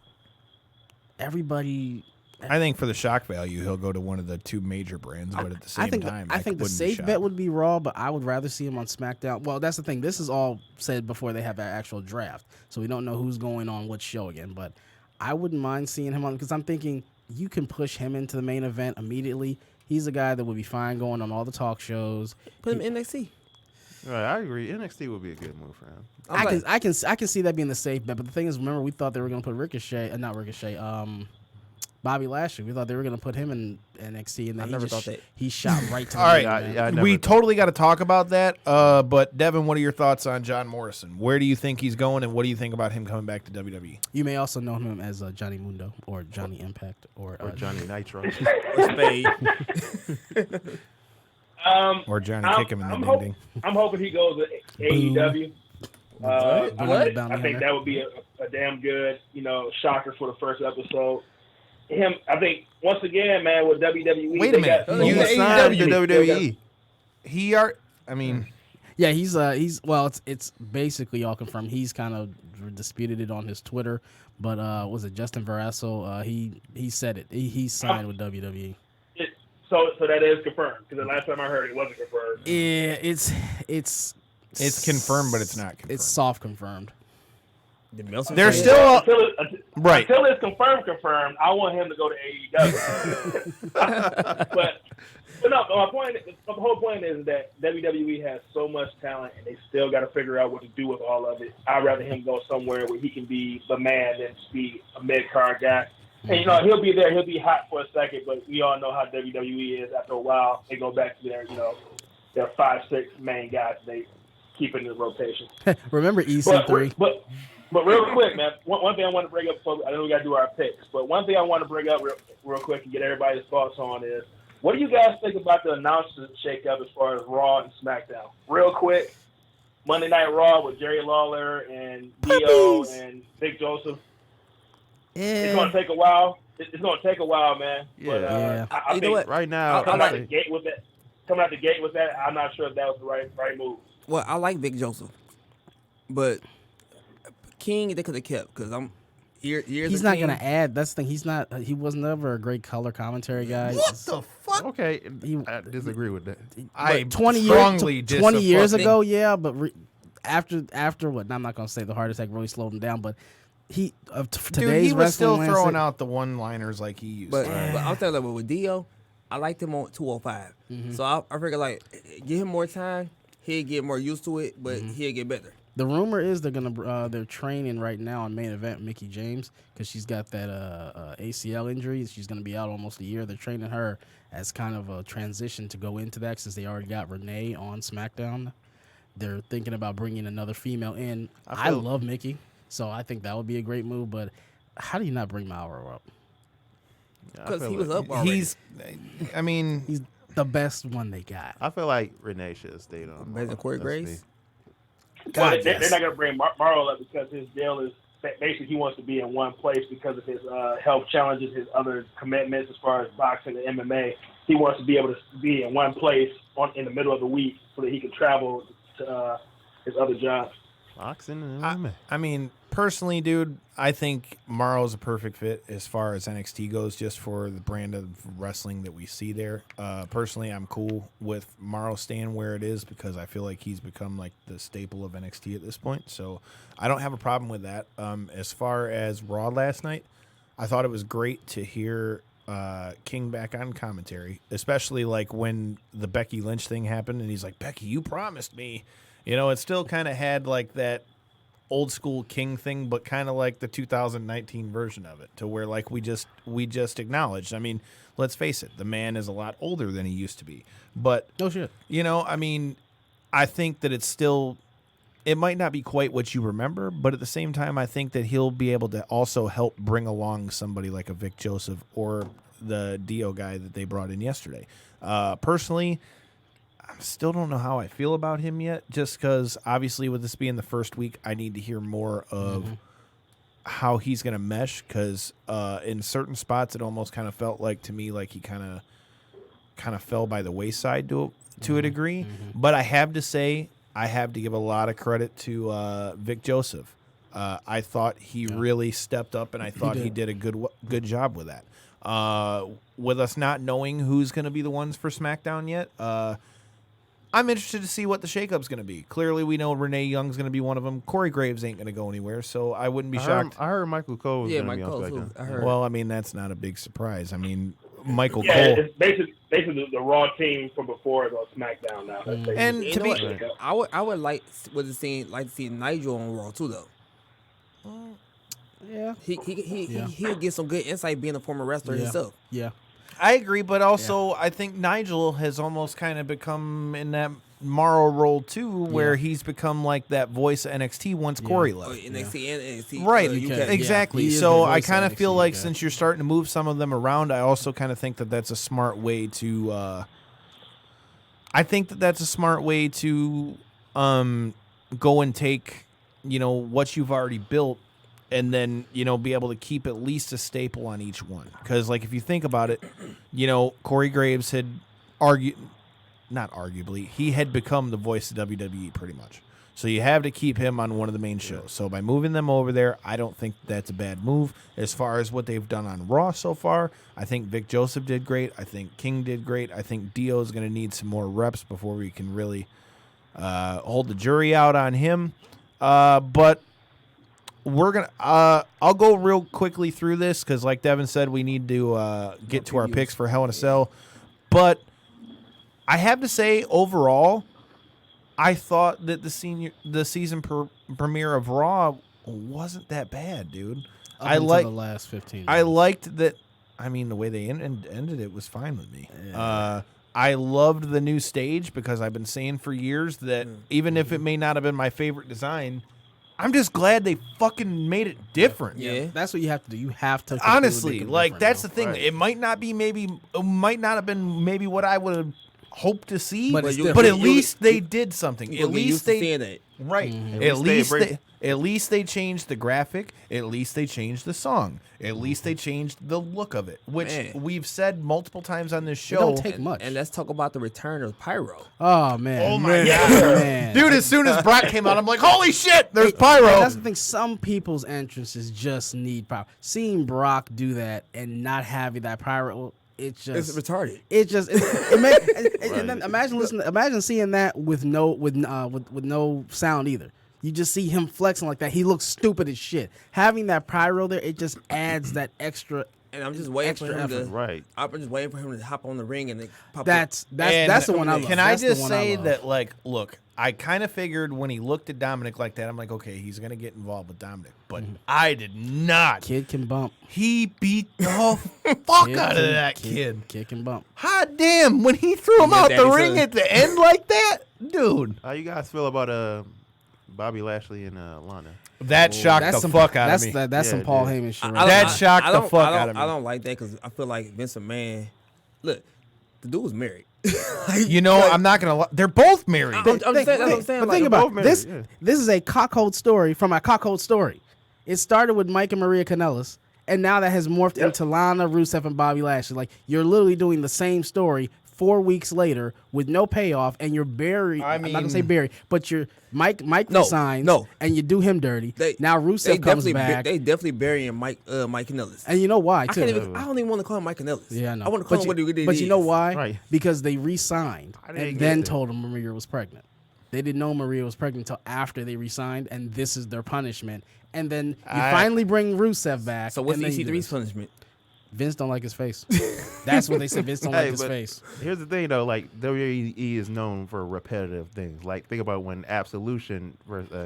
everybody. I think for the shock value, he'll go to one of the two major brands, but at the same time, I think the wouldn't be safe shocked. bet would be Raw, but I would rather see him on SmackDown. Well, that's the thing. This is all said before they have an actual draft, so we don't know who's going on what show again. But I wouldn't mind seeing him on because I'm thinking you can push him into the main event immediately. He's a guy that would be fine going on all the talk shows. Put him in NXT. Right, I agree. NXT would be a good move for him. I can see that being the safe bet. But the thing is, remember we thought they were going to put Bobby Lashley. We thought they were going to put him in NXT, and then I never thought that. he shot right to All the right, main event. I never we thought- totally got to talk about that. But Devin, what are your thoughts on John Morrison? Where do you think he's going, and what do you think about him coming back to WWE? You may also know him as Johnny Mundo or Johnny Impact or Johnny Nitro. Or Spade. Or Johnny Kick him in the I'm ding. I'm hoping he goes to AEW. I Bounty think that would be a damn good, shocker for the first episode. I think once again, man, with WWE. Wait a minute. they got- You signed to WWE. Yeah, it's basically all confirmed. He's kind of disputed it on his Twitter, but was it Justin Verrasso? He said it. He signed with WWE. So that is confirmed because the last time I heard it wasn't confirmed. Yeah, it's confirmed, but it's not confirmed. It's soft confirmed. They're still right. Until it's confirmed. I want him to go to AEW. but no, the whole point is that WWE has so much talent and they still got to figure out what to do with all of it. I'd rather him go somewhere where he can be the man than be a mid-card guy. And, he'll be there. He'll be hot for a second, but we all know how WWE is. After a while, they go back to their 5-6 main guys they keep in the rotation. Remember EC3? But real quick, man, one thing I want to bring up, I know we got to do our picks, but one thing I want to bring up real quick and get everybody's thoughts on is, what do you guys think about the announcement shakeup as far as Raw and SmackDown? Real quick, Monday Night Raw with Jerry Lawler and Dio and Vic Joseph. It's going to take a while. It's going to take a while, man. Yeah. But I You know think what? Right now, coming out the gate with that, I'm not sure if that was the right move. Well, I like Vic Joseph, but King they could have kept because I'm years. He's of not King. going to add. That's the thing. He's not. He was never a great color commentary guy. What the fuck? Okay, I disagree with that. I 20 strongly years, 20 years disappoint- ago, yeah, but after what? I'm not gonna say the heart attack really slowed him down, but Dude, today's he was still wrestling throwing landscape- out the one-liners like he used But, to. but I'll tell you what, with Dio, I liked him on 205. So I figure give him more time, he'll get more used to it, but he'll get better. The rumor is they're training right now on main event Mickie James because she's got that ACL injury. She's gonna be out almost a year. They're training her as kind of a transition to go into that since they already got Renee on SmackDown. They're thinking about bringing another female in. I love Mickie, so I think that would be a great move. But how do you not bring Mauro up? Because he was up already. He's the best one they got. I feel like Renee should have stayed on. Better than Corey That's Graves? me. God, They're not going to bring Marlo up because his deal is basically he wants to be in one place because of his health challenges, his other commitments as far as boxing and MMA. He wants to be able to be in one place in the middle of the week so that he can travel to his other jobs. Boxing and MMA. I mean, personally, dude, I think Morrow's a perfect fit as far as NXT goes, just for the brand of wrestling that we see there. Personally, I'm cool with Morrow staying where it is because I feel like he's become like the staple of NXT at this point. So I don't have a problem with that. As far as Raw last night, I thought it was great to hear King back on commentary, especially like when the Becky Lynch thing happened and he's like, Becky, you promised me. You know, it still kind of had like that old school King thing, but kind of like the 2019 version of it, to where like we just acknowledged. I mean, let's face it, the man is a lot older than he used to be. But No shit. I mean, I think that it might not be quite what you remember, but at the same time, I think that he'll be able to also help bring along somebody like a Vic Joseph or the Dio guy that they brought in yesterday. Personally, I still don't know how I feel about him yet, just because obviously with this being the first week, I need to hear more of how he's going to mesh, because in certain spots, it almost kind of felt like to me like he kind of fell by the wayside to a degree. But I have to say, I have to give a lot of credit to Vic Joseph. I thought he really stepped up, and I thought he did a good job with that. With us not knowing who's going to be the ones for SmackDown yet, I'm interested to see what the shakeup's going to be. Clearly, we know Renee Young's going to be one of them. Corey Graves ain't going to go anywhere, so I wouldn't be shocked. I heard Michael Cole was going to be Michael on Cole, SmackDown. I heard. Well, I mean, that's not a big surprise. I mean, Michael Cole. It's basically the Raw team from before is on SmackDown now. And You to know be what? I would like to see Nigel on Raw too, though. Yeah. He'll get some good insight being a former wrestler himself. Yeah. I agree, but also I think Nigel has almost kind of become in that Morrow role too, where he's become like that voice of NXT once Corey left. NXT and NXT. Right, UK. exactly. He is So the I voice kind of of feel NXT like UK. since you're starting to move some of them around, I also kind of think that that's a smart way to. I think that that's a smart way to go and take what you've already built, and then be able to keep at least a staple on each one. Because like if you think about it, Corey Graves had not arguably, he had become the voice of WWE pretty much. So you have to keep him on one of the main shows. So by moving them over there, I don't think that's a bad move. As far as what they've done on Raw so far, I think Vic Joseph did great. I think King did great. I think Dio is going to need some more reps before we can really hold the jury out on him. But we're going to I'll go real quickly through this because like Devin said, we need to get to our picks for Hell in a Cell. But I have to say, overall, I thought that the season premiere of Raw wasn't that bad, dude. Up until the last 15 I minutes. liked that. I mean, the way they ended it was fine with me. I loved the new stage because I've been saying for years that even if it may not have been my favorite design, I'm just glad they fucking made it different. Yeah. That's what you have to do. You have to Honestly, make it like different, that's though. the thing. Right. It might not have been maybe what I would have hoped to see, But but, it's at different. least they did something. You At gonna get least used to they seeing that. right. Mm-hmm. At least they changed the graphic. At least they changed the song. At least they changed the look of it, which Man. we've said multiple times on this It show. don't take much. And let's talk about the return of Pyro. Oh man. Oh my God, man. Dude, as soon as Brock came out, I'm like, holy shit, there's And pyro. that's the thing. Some people's entrances just need pyro. Seeing Brock do that and not having that pyro, it's It's just retarded. it just and then imagine seeing that with no sound either. You just see him flexing like that. He looks stupid as shit. Having that pyro there, it just adds that extra. And I'm just waiting for him Extra to. effort. Right. I'm just waiting for him to hop on the ring and then pop. That's And the one I love. Can I That's the just one say love. that, like, look, I kind of figured when he looked at Dominic like that, I'm like, okay, he's going to get involved with Dominic. But I did not. Kid can bump. He beat the fuck Kid out of can- that kid. Kid can bump. Hot damn, when he threw him Yeah, out the Daddy ring son. at the end like that, dude. How you guys feel about Bobby Lashley and Lana? That shocked the fuck out of me. That's some Yeah, Paul dude. Heyman shit. I Right don't- That there. shocked I the don't- fuck I don't- out of me. I don't like that because I feel like Vince McMahon. Look, the dude was married. You know, I'm not going to lie. They're both married. I'm saying, that's what I'm saying. But like, think about both it. This. married, yeah. This is a cockhold story from a cockhold story. It started with Mike and Maria Kanellis, and now that has morphed into Lana, Rusev, and Bobby Lashley. Like you're literally doing the same story 4 weeks later with no payoff, and you're buried. I'm not gonna say mean- buried, but you're Mike No, resigns, no. and you do him dirty. Now Rusev comes back, They definitely burying Mike Kanellis. and you know why I too. can't even. I don't even want to call him Mike Kanellis. Yeah, I know. I want to call but him what he did. But you know why? Right. Because they re-signed I didn't and get then that. told him Maria was pregnant. They didn't know Maria was pregnant until after they re-signed, and this is their punishment. And then you finally bring Rusev back. So what's and then you do EC3's this. punishment? Vince don't like his face. That's what they said. Vince don't like Hey, his but face. Here's the thing, though. Like WWE is known for repetitive things. Like think about when Absolution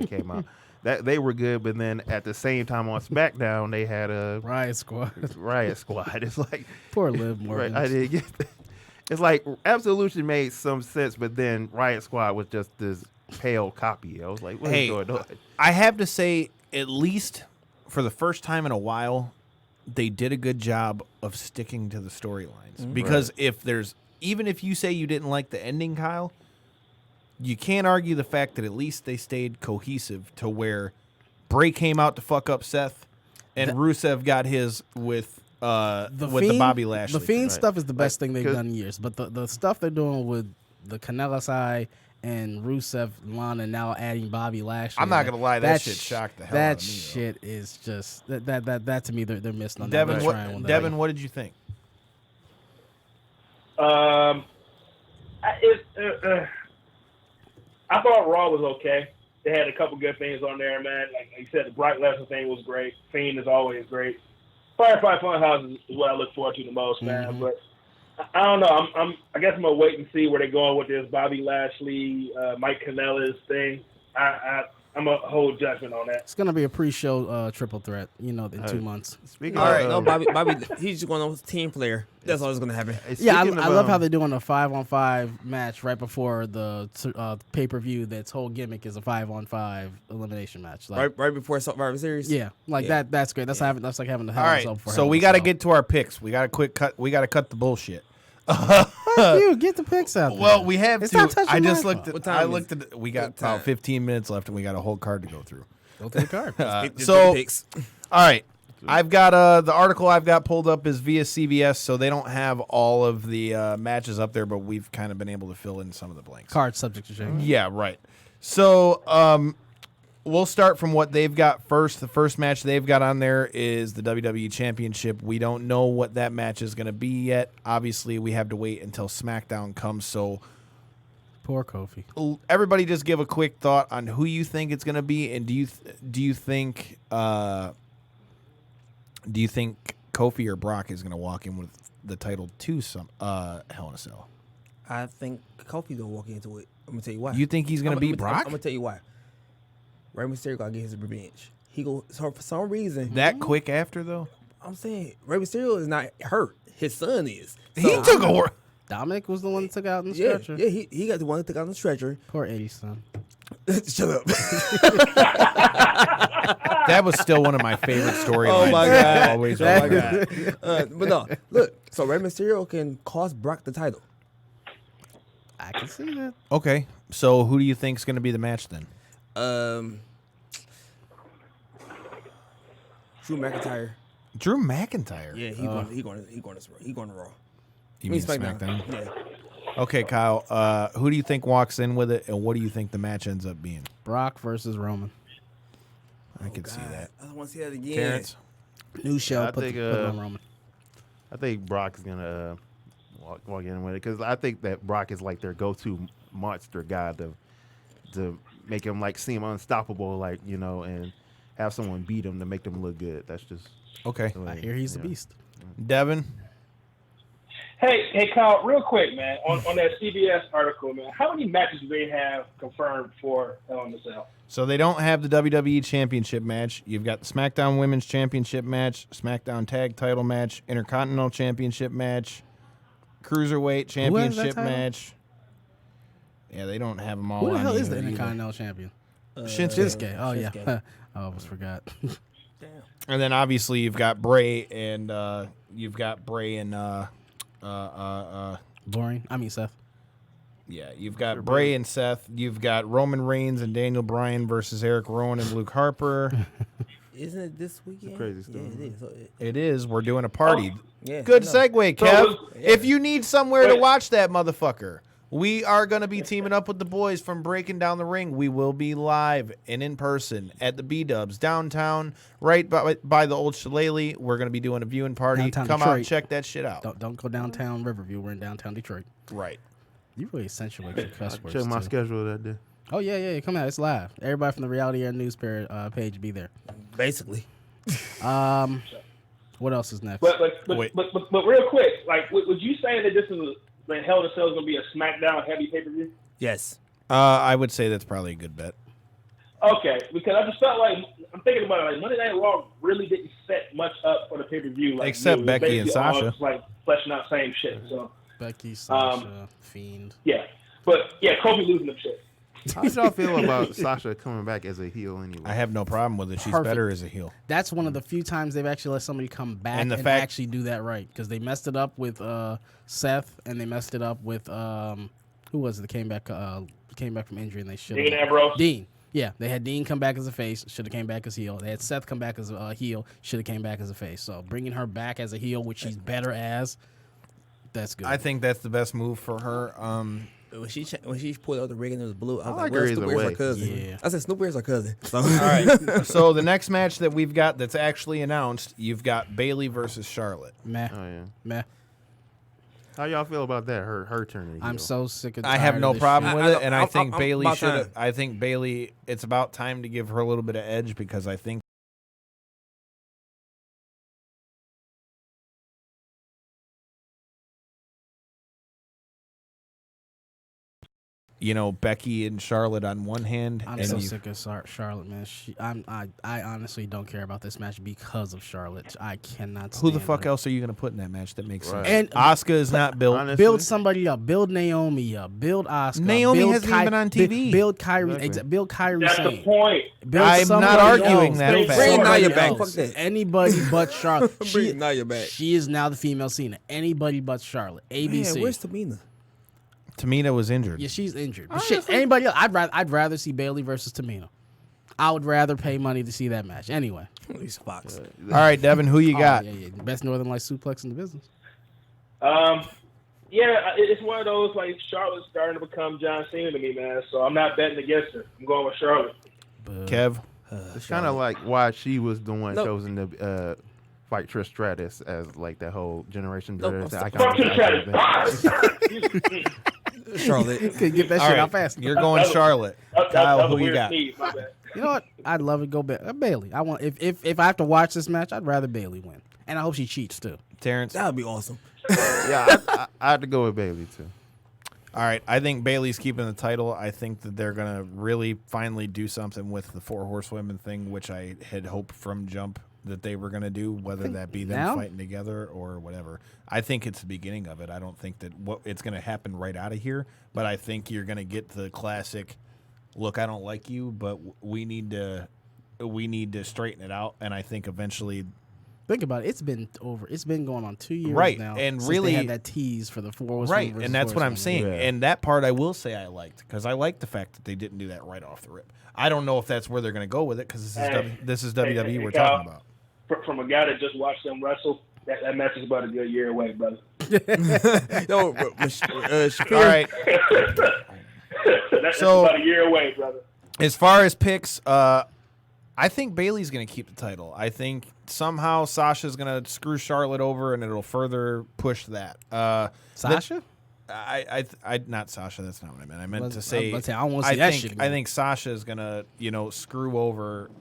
came out. that they were good, but then at the same time on SmackDown they had a Riot Squad. Riot Squad. It's like Poor Liv Morgan. right, I didn't get that. It's like Absolution made some sense, but then Riot Squad was just this pale copy. I was like, what is going on? I have to say, at least for the first time in a while, they did a good job of sticking to the storylines. Because even if you say you didn't like the ending, Kyle, you can't argue the fact that at least they stayed cohesive to where Bray came out to fuck up Seth, and Rusev got his with the Bobby Lashley. The Fiend stuff is the best thing they've done in years. But the stuff they're doing with the Kanellis and Rusev, Lana now adding Bobby Lashley. I'm not gonna lie, that shit shocked the hell out of me. That shit is just that to me they're missing on Devin, that. Devin, what did you think? I thought Raw was okay. They had a couple good things on there, man. Like you said, the Brock Lesnar thing was great. Fiend is always great. Firefly Funhouse is what I look forward to the most, man. Mm-hmm. But I don't know. I guess I'm gonna wait and see where they're going with this Bobby Lashley, Mike Kanellis thing. I'm gonna hold judgment on that. It's gonna be a pre-show triple threat, in 2 months. Speaking All right, of, no, Bobby, he's just going to team player. That's all that's going to happen. Yeah, I love how they're doing a 5-on-5 match right before the pay-per-view. That's whole gimmick is a 5-on-5 elimination match. Like, right before Survivor Series. Yeah, that. That's great. That's like having the All right, so we got to get to our picks. We got to cut. We got to cut the bullshit. Fuck you, get the picks out there. Well, we have It's to. not touching I just my looked phone. at. I looked at. We got about 15 minutes left, and we got a whole card to go through. Go to the card. So, all right, I've got the article I've got pulled up is via CBS, so they don't have all of the matches up there, but we've kind of been able to fill in some of the blanks. Card subject to change. Yeah, right. So, we'll start from what they've got first. The first match they've got on there is the WWE Championship. We don't know what that match is going to be yet. Obviously, we have to wait until SmackDown comes. So, Poor Kofi. everybody, just give a quick thought on who you think it's going to be, and do you think Kofi or Brock is going to walk in with the title to some Hell in a Cell? I think Kofi gonna walk into it. I'm gonna tell you why. You think he's going to beat Brock? I'm gonna tell you why. Rey Mysterio gotta get his revenge. He go for some reason. That quick after though? I'm saying Rey Mysterio is not hurt. His son is. He took a work. Dominic was the one that took out in the Yeah, stretcher. yeah. He got the one that took out on the stretcher. Poor Eddie's son. Shut up. That was still one of my favorite storylines. Oh my God. Always. Oh my God. But no, look. So Rey Mysterio can cost Brock the title. I can see that. Okay, so who do you think is going to be the match then? Drew McIntyre. Drew McIntyre. Yeah, he going to Raw. You mean SmackDown. SmackDown? Yeah. Okay, Kyle. Who do you think walks in with it, and what do you think the match ends up being? Brock versus Roman. I could see that. I don't want to see that again. Terrence? New show. I Put think, it on Roman. I think Brock is gonna walk in with it because I think that Brock is like their go-to monster guy to make him like seem unstoppable, and have someone beat him to make them look good. That's just Okay. the way, I hear he's the beast. Devin? Hey, Kyle, real quick, man, on that CBS article, man, how many matches do they have confirmed for Hell in a Cell? So they don't have the WWE Championship match. You've got the SmackDown Women's Championship match, SmackDown Tag Title match, Intercontinental Championship match, Cruiserweight Championship title? match. Yeah, they don't have them all. Who the on hell here is the either. Intercontinental Champion? Shinsuke. Oh, yeah. Shinsuke. I almost forgot. Damn. And then obviously you've got Bray and Boring. I mean, Seth. yeah, you've got Bray and Seth. You've got Roman Reigns and Daniel Bryan versus Eric Rowan and Luke Harper. Isn't it this weekend? crazy stuff. Yeah, it is. So It is. We're doing a party. yeah. Good I know. segue, So Kev. was- If you need somewhere to Wait. watch that motherfucker, we are going to be teaming up with the boys from Breaking Down the Ring. We will be live and in person at the B-Dubs downtown, right by the old Shillelagh. We're going to be doing a viewing party. Downtown Come out Detroit. and check that shit out. Don't go downtown Riverview. We're in downtown Detroit. Right. You really accentuate your cuss words. check my too. schedule that day. Oh, yeah. Come out. It's live. Everybody from the Reality Air News page be there. Basically. What else is next? But Wait. real quick, like, would you say that this is like Hell in a Cell is going to be a SmackDown heavy pay-per-view? Yes. I would say that's probably a good bet. Okay, because I just felt like I'm thinking about it. Like Monday Night Raw really didn't set much up for the pay-per-view. Like, Except it was Becky and basically all Sasha. just, like fleshing out same shit. So Becky, Sasha, Fiend. yeah, but yeah, Kofi losing the shit. How did y'all feel about Sasha coming back as a heel anyway? I have no problem with it. She's Perfect. better as a heel. That's one of the few times they've actually let somebody come back And and, the fact- actually do that right, because they messed it up with Seth, and they messed it up with who was it that came back from injury, and they should Dean Ambrose. Dean. Yeah, they had Dean come back as a face, should have came back as heel. They had Seth come back as a heel, should have came back as a face. So bringing her back as a heel, which she's better as, that's good. I think that's the best move for her. When she pulled out the ring and it was blue, I was like like, her well, either Snoop Bear's way. our cousin. Yeah. I said, Snoop Bear's our cousin. So, All right. So the next match that we've got that's actually announced, you've got Bayley versus Charlotte. meh, Oh yeah. meh. How y'all feel about that? Her turning heel. I'm so sick of. I have no problem with it, and I think I'm Bayley about should. time. I think Bayley. It's about time to give her a little bit of edge because I think. You know, Becky and Charlotte on one hand, I'm and so you- sick of Charlotte, man. I honestly don't care about this match because of Charlotte. I cannot. who the stand fuck her. else are you going to put in that match that makes Right. sense? And Asuka is not built. Honestly, build somebody up. Build Naomi up. Build Asuka. Naomi build hasn't even been on TV. Build Kyrie. Exactly. Build Kyrie. That's the Sane. point. Build I'm not somebody arguing else. that Build fact. Bring somebody Nia back. else. Fuck that. Anybody but Charlotte. Bring Nia back. She is now the female Cena. Anybody but Charlotte. ABC. Man, where's Tamina? Tamina was injured. Yeah, she's injured. But shit, anybody else? I'd rather see Bayley versus Tamina. I would rather pay money to see that match. Anyway. These Fox. All right, Devin, who you got? Oh, yeah. Best Northern Light suplex in the business. Yeah, it's one of those, like, Charlotte's starting to become John Cena to me, man. So I'm not betting against her. I'm going with Charlotte. Kev. It's kind of like why she was the one Nope. chosen to fight Trish Stratus as like that whole generation. Nope, Dreaders. I'm I Fuck kinda- you, I Travis. Charlotte. Could get that All shit right, out fast. you're going Charlotte. Kyle, who you got? Sneeze, my bad. You know what? I'd love it. Go Bailey. I want if I have to watch this match, I'd rather Bailey win, and I hope she cheats too. Terrence. That would be awesome. yeah, I had to go with Bailey too. All right, I think Bailey's keeping the title. I think that they're going to really finally do something with the 4 horsewomen thing, which I had hoped from jump that they were going to do, whether that be them now? fighting together or whatever. I think it's the beginning of it. I don't think that it's going to happen right out of here, but I think you're going to get the classic, look, I don't like you, but we need to straighten it out, and I think eventually Think about it. It's been going on 2 years Right, now. and since really- they had that tease for the 4 horsewomen right, versus and that's what I'm 4 saying. Yeah. And that part I will say I liked because I like the fact that they didn't do that right off the rip. I don't know if that's where they're going to go with it because this is WWE we're talking about. From a guy that just watched them wrestle, that match is about a good year away, brother. No, Shafir. All right. That's So- about a year away, brother. As far as picks, I think Bailey's going to keep the title. I think somehow Sasha's going to screw Charlotte over, and it'll further push that. Sasha? I not Sasha. That's not what I meant. I meant Was- to say. I was about to say, I don't wanna see that think, shit I again. think Sasha is gonna, screw over,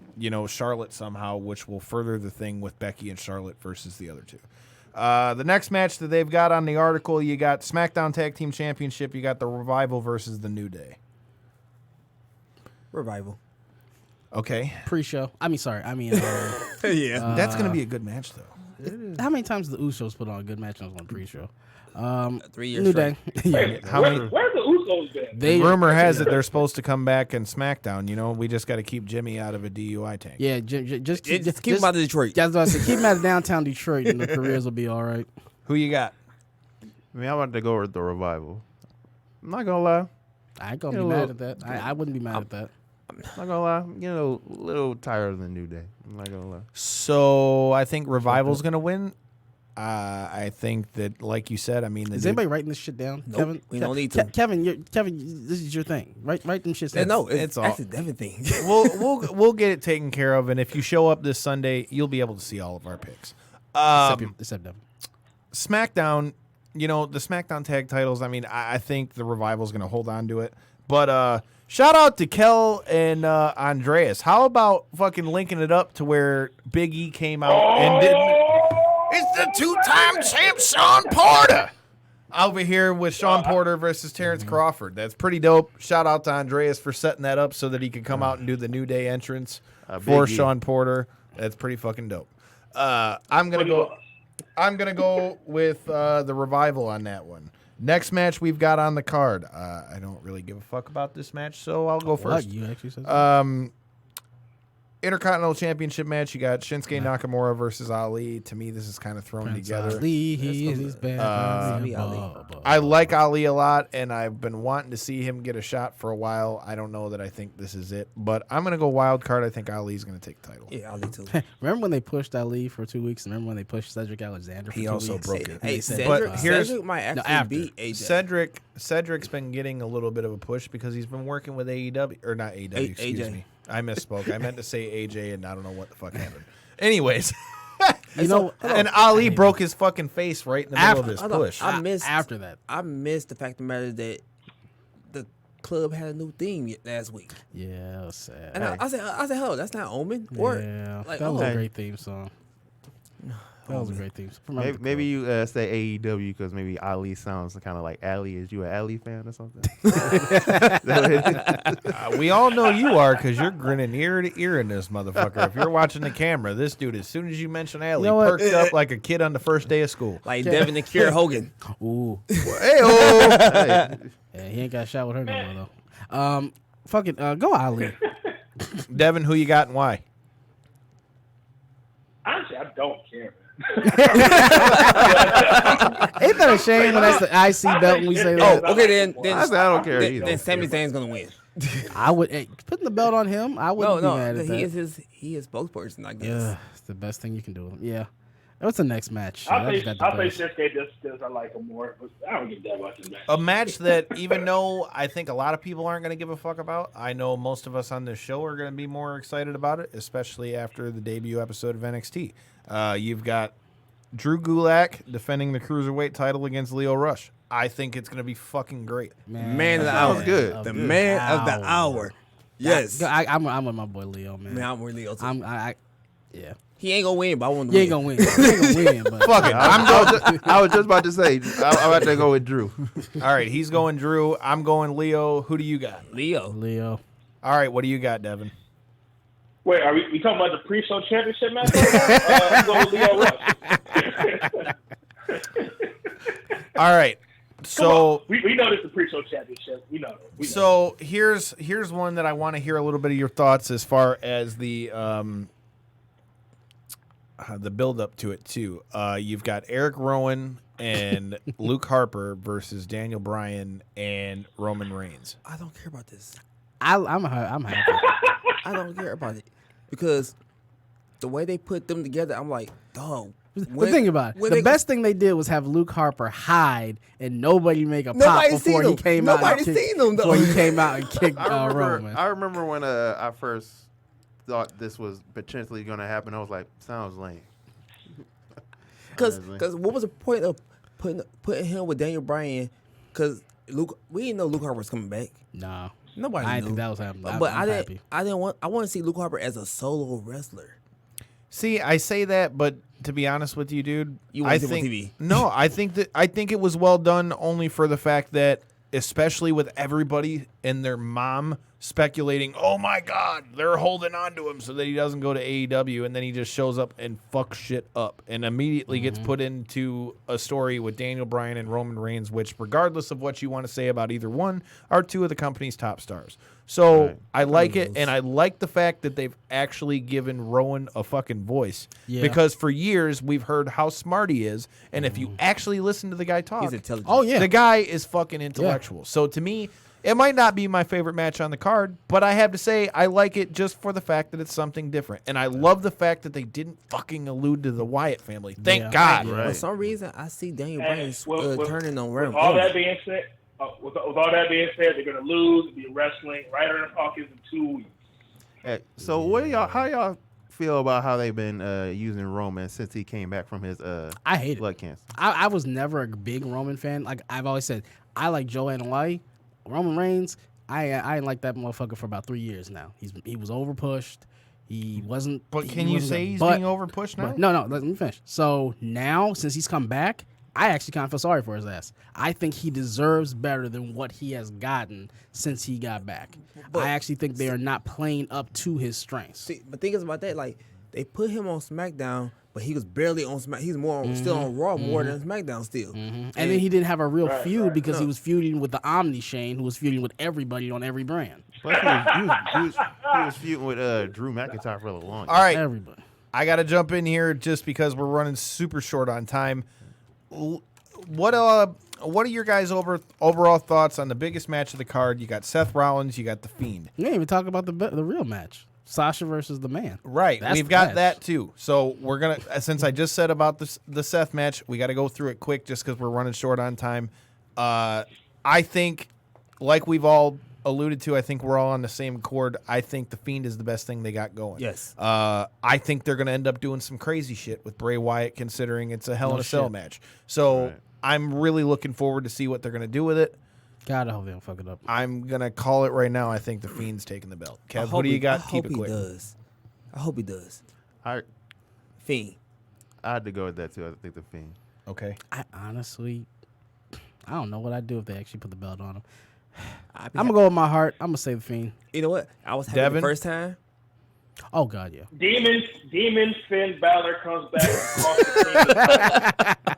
Charlotte somehow, which will further the thing with Becky and Charlotte versus the other two. The next match that they've got on the article, you got SmackDown Tag Team Championship. You got the Revival versus the New Day. Revival. Okay, Pre-show. Yeah. that's gonna be a good match though. How many times the Usos put on a good match on pre-show? 3 years New straight. Day. Yeah. How many? Where's the Usos been? They Rumor has it they're supposed to come back in SmackDown. We just got to keep Jimmy out of a DUI tank. Yeah, just Keep him out of Detroit. That's what I said. Keep them out of downtown Detroit, and their careers will be all right. Who you got? I mean, I wanted to go with the Revival. I'm not gonna lie. I ain't gonna Yeah, be well, mad at that. I wouldn't be mad at that. I'm not gonna lie. I'm getting a little tired of the New Day. I'm not gonna lie. So I think Revival's gonna win. I think that, like you said, I mean, Is anybody writing this shit down? Nope, Kevin, we don't need to. Kevin, this is your thing. Write them shit down. No, it's it's all- that's a Devin thing. we'll get it taken care of, and if you show up this Sunday, you'll be able to see all of our picks. Except them. SmackDown, the SmackDown tag titles. I mean, I think the Revival's going to hold on to it. But shout out to Kel and Andreas. How about fucking linking it up to where Big E came out and didn't? It's the 2-time champ Sean Porter. Over here with Sean Porter versus Terrence Crawford. That's pretty dope. Shout out to Andreas for setting that up so that he could come out and do the New Day entrance for Sean Porter. That's pretty fucking dope. I'm gonna go with the Revival on that one. Next match we've got on the card. I don't really give a fuck about this match, so I'll go first. You actually said that? Intercontinental Championship match. You got Shinsuke Nakamura versus Ali. To me, this is kind of thrown together. Ali, he's bad. I like Ali a lot, and I've been wanting to see him get a shot for a while. I don't know that I think this is it, but I'm going to go wild card. I think Ali's going to take the title. Yeah, Ali too. Remember when they pushed Ali for 2 weeks? Remember when they pushed Cedric Alexander for 2 weeks? He also broke it. Hey, But Cedric might actually beat AJ. Cedric's been getting a little bit of a push because he's been working with AEW, or not AEW, excuse me. I misspoke. I meant to say AJ, and I don't know what the fuck happened. Anyways, and Ali broke his fucking face right in the middle of this push. I missed after that. I missed the fact of the matter that the club had a new theme last week. Yeah, that was sad. And I said, "Hello, that's not Omen." Or Yeah, like, that was a great theme song. That was a great theme song. Maybe you say AEW because maybe Ali sounds kind of like Ali. Is you an Ali fan or something? We all know you are because you're grinning ear to ear in this motherfucker. If you're watching the camera, this dude, as soon as you mention Ali, You know what? perked up like a kid on the first day of school. like Devin and Kiera Hogan. Ooh. Hey-oh. Yeah, he ain't got shot with her no more, though. Fuck it. Go Ali. Devin, who you got and why? Honestly, I don't care, man. Ain't that a shame when that's the IC belt when we say that? Okay, then I said I don't care either. Then Sami Zayn's gonna win. I would putting the belt on him. I wouldn't be mad at that. He is spokesperson, I guess. Yeah, it's the best thing you can do. Yeah. What's the next match? I'll say Shinsuke just because I like him more, but I don't give that much of A match that, even though I think a lot of people aren't going to give a fuck about, I know most of us on this show are going to be more excited about it, especially after the debut episode of NXT. You've got Drew Gulak defending the Cruiserweight title against Lio Rush. I think it's going to be fucking great. Man of the hour. Good. The man of the hour. Yes. I'm with my boy Leo, man. Man, I'm with Leo too. Yeah. He ain't gonna win, but I want to You win. ain't gonna win. You ain't gonna win, but Fuck it. I was just about to say I'm about to go with Drew. All right, he's going Drew. I'm going Leo. Who do you got? Leo. All right, what do you got, Devin? Wait, are we talking about the pre-show championship match? I'm going with Leo Rush. All right. So we know this is the pre-show championship. We know it. So here's one that I want to hear a little bit of your thoughts as far as the build up to it too. You've got Eric Rowan and Luke Harper versus Daniel Bryan and Roman Reigns. I don't care about this. I'm happy. I don't care about it because the way they put them together, I'm like, dog. But think about it. The best thing they did was have Luke Harper hide and nobody make a pop before he came out. Nobody's seen him though. Before he came out and kicked Roman. I remember when I first thought this was potentially going to happen. I was like, sounds lame. Because what was the point of putting him with Daniel Bryan? Because we didn't know Luke Harper was coming back. No. Nobody I knew. didn't think that was happening. But I I want to see Luke Harper as a solo wrestler. See, I say that, but to be honest with you, dude, You want to see him on TV? No, I think it was well done only for the fact that, especially with everybody and their mom speculating, oh my God, they're holding on to him so that he doesn't go to AEW, and then he just shows up and fucks shit up and immediately gets put into a story with Daniel Bryan and Roman Reigns, which, regardless of what you want to say about either one, are two of the company's top stars. So Right. I like it, and I like the fact that they've actually given Rowan a fucking voice. Yeah. Because for years, we've heard how smart he is, and if you actually listen to the guy talk, He's intelligent. Oh, yeah. the guy is fucking intellectual. So to me, it might not be my favorite match on the card, but I have to say I like it just for the fact that it's something different. And I love the fact that they didn't fucking allude to the Wyatt family. Thank God. For some reason, I see Daniel Bryan turning on Roman. With all that being said, they're going to lose and be wrestling right on the Hawkins in 2 weeks. Hey, so how y'all feel about how they've been using Roman since he came back from his I hate blood it. cancer? I was never a big Roman fan. Like I've always said, I like Joanne Hawaii. Roman Reigns, I ain't like that motherfucker for about 3 years now. He was overpushed. He wasn't. But he can you wasn't say good. he's But- being overpushed now? No, let me finish. So now, since he's come back, I actually kind of feel sorry for his ass. I think he deserves better than what he has gotten since he got back. But- I actually think they are not playing up to his strengths. See, but think about that. Like they put him on SmackDown, but he was barely on Smack. He's still on Raw more than SmackDown still. And then he didn't have a real feud because no. he was feuding with the Omni Shane, who was feuding with everybody on every brand. Plus, he was feuding with Drew McIntyre for a long. All right, Everybody. I got to jump in here just because we're running super short on time. What are your guys' overall thoughts on the biggest match of the card? You got Seth Rollins, you got The Fiend. You didn't even talk about the real match. Sasha versus the Man. Right, That's we've the got match. that too. So we're gonna, since I just said about the Seth match, we got to go through it quick just because we're running short on time. I think, like we've all alluded to, I think we're all on the same accord. I think The Fiend is the best thing they got going. Yes. I think they're gonna end up doing some crazy shit with Bray Wyatt, considering it's a Hell in a Cell shit. match. So Right. I'm really looking forward to see what they're gonna do with it. God, I hope they don't fuck it up. I'm gonna call it right now. I think The Fiend's taking the belt. Kev, what do you got? Keep it quick. I hope he does. I Fiend. had to go with that too. I think The Fiend. Okay. I honestly, I don't know what I'd do if they actually put the belt on him. I'm I'm gonna go with my heart. I'm gonna say The Fiend. You know what? I was happy Devin? the first time. Oh God, yeah. Demon Finn Balor comes back across the team.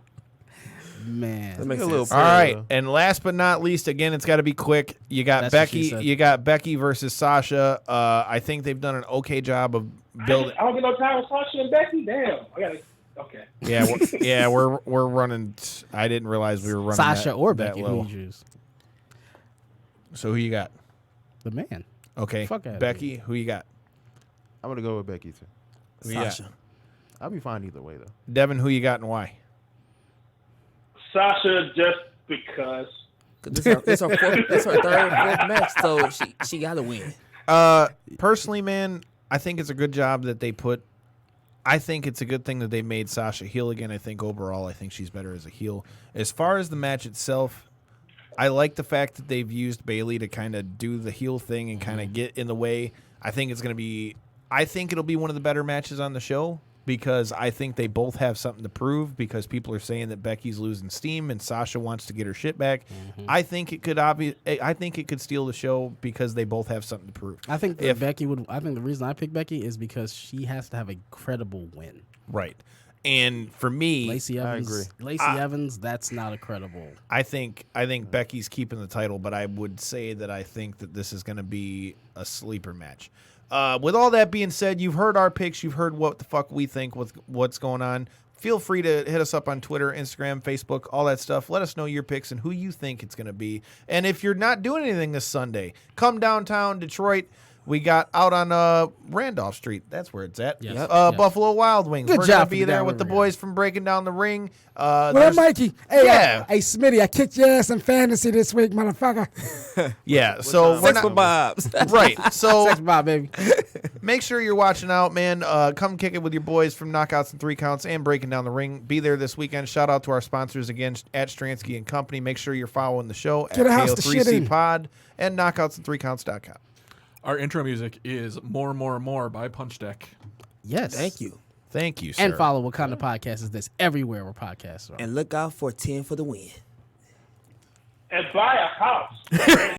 Man, That makes a little sense. All right, though. and last but not least, again, it's got to be quick. You got That's what she Becky. said. You got Becky versus Sasha. I think they've done an okay job of building. I don't get no time with Sasha and Becky. Damn. I gotta. Okay. We're running. I didn't realize we were running Sasha that, or that Becky, low. who you choose? So who you got? The Man. Okay, Fuck outta Becky. Who you got? I'm gonna go with Becky too. Who you got? Sasha. I'll be fine either way though. Devin. Who you got and why? Sasha just because. This is her third, fourth match, so she got to win. Personally, man, I think it's a good job that they put. I think it's a good thing that they made Sasha heel again. I think overall, I think she's better as a heel. As far as the match itself, I like the fact that they've used Bayley to kind of do the heel thing and kind of get in the way. I think it's going to be. I think it'll be one of the better matches on the show because I think they both have something to prove. Because people are saying that Becky's losing steam and Sasha wants to get her shit back. I think it could I think it could steal the show because they both have something to prove. I think that If- Becky would. I think the reason I picked Becky is because she has to have a credible win. Right. And for me, Lacey I Evans. agree. Lacey Evans. That's not a credible. I think Becky's keeping the title, but I would say that I think that this is going to be a sleeper match. With all that being said, you've heard our picks. You've heard what the fuck we think with what's going on. Feel free to hit us up on Twitter, Instagram, Facebook, all that stuff. Let us know your picks and who you think it's going to be. And if you're not doing anything this Sunday, come downtown Detroit. We got out on Randolph Street. That's where it's at. Yes. Yes. Yes. Buffalo Wild Wings. Good We're job going to for be the there guy with the over boys from Breaking Down the Ring. What up, there's- Mikey? Hey, Yeah. hey, Smitty, I kicked your ass in fantasy this week, motherfucker. Yeah, so we're Sex not with Bobs. right. So Sex Bob, baby. make sure you're watching out, man. Come kick it with your boys from Knockouts and Three Counts and Breaking Down the Ring. Be there this weekend. Shout out to our sponsors again at Stransky and Company. Make sure you're following the show at Get a house to shit KO3C in. Pod and knockoutsandthreecounts.com. Our intro music is More, More, More by Punch Deck. Yes. Thank you. Thank you, sir. And follow What Kind of Podcast Is This everywhere where podcasts are. And look out for 10 for the win. And buy a house.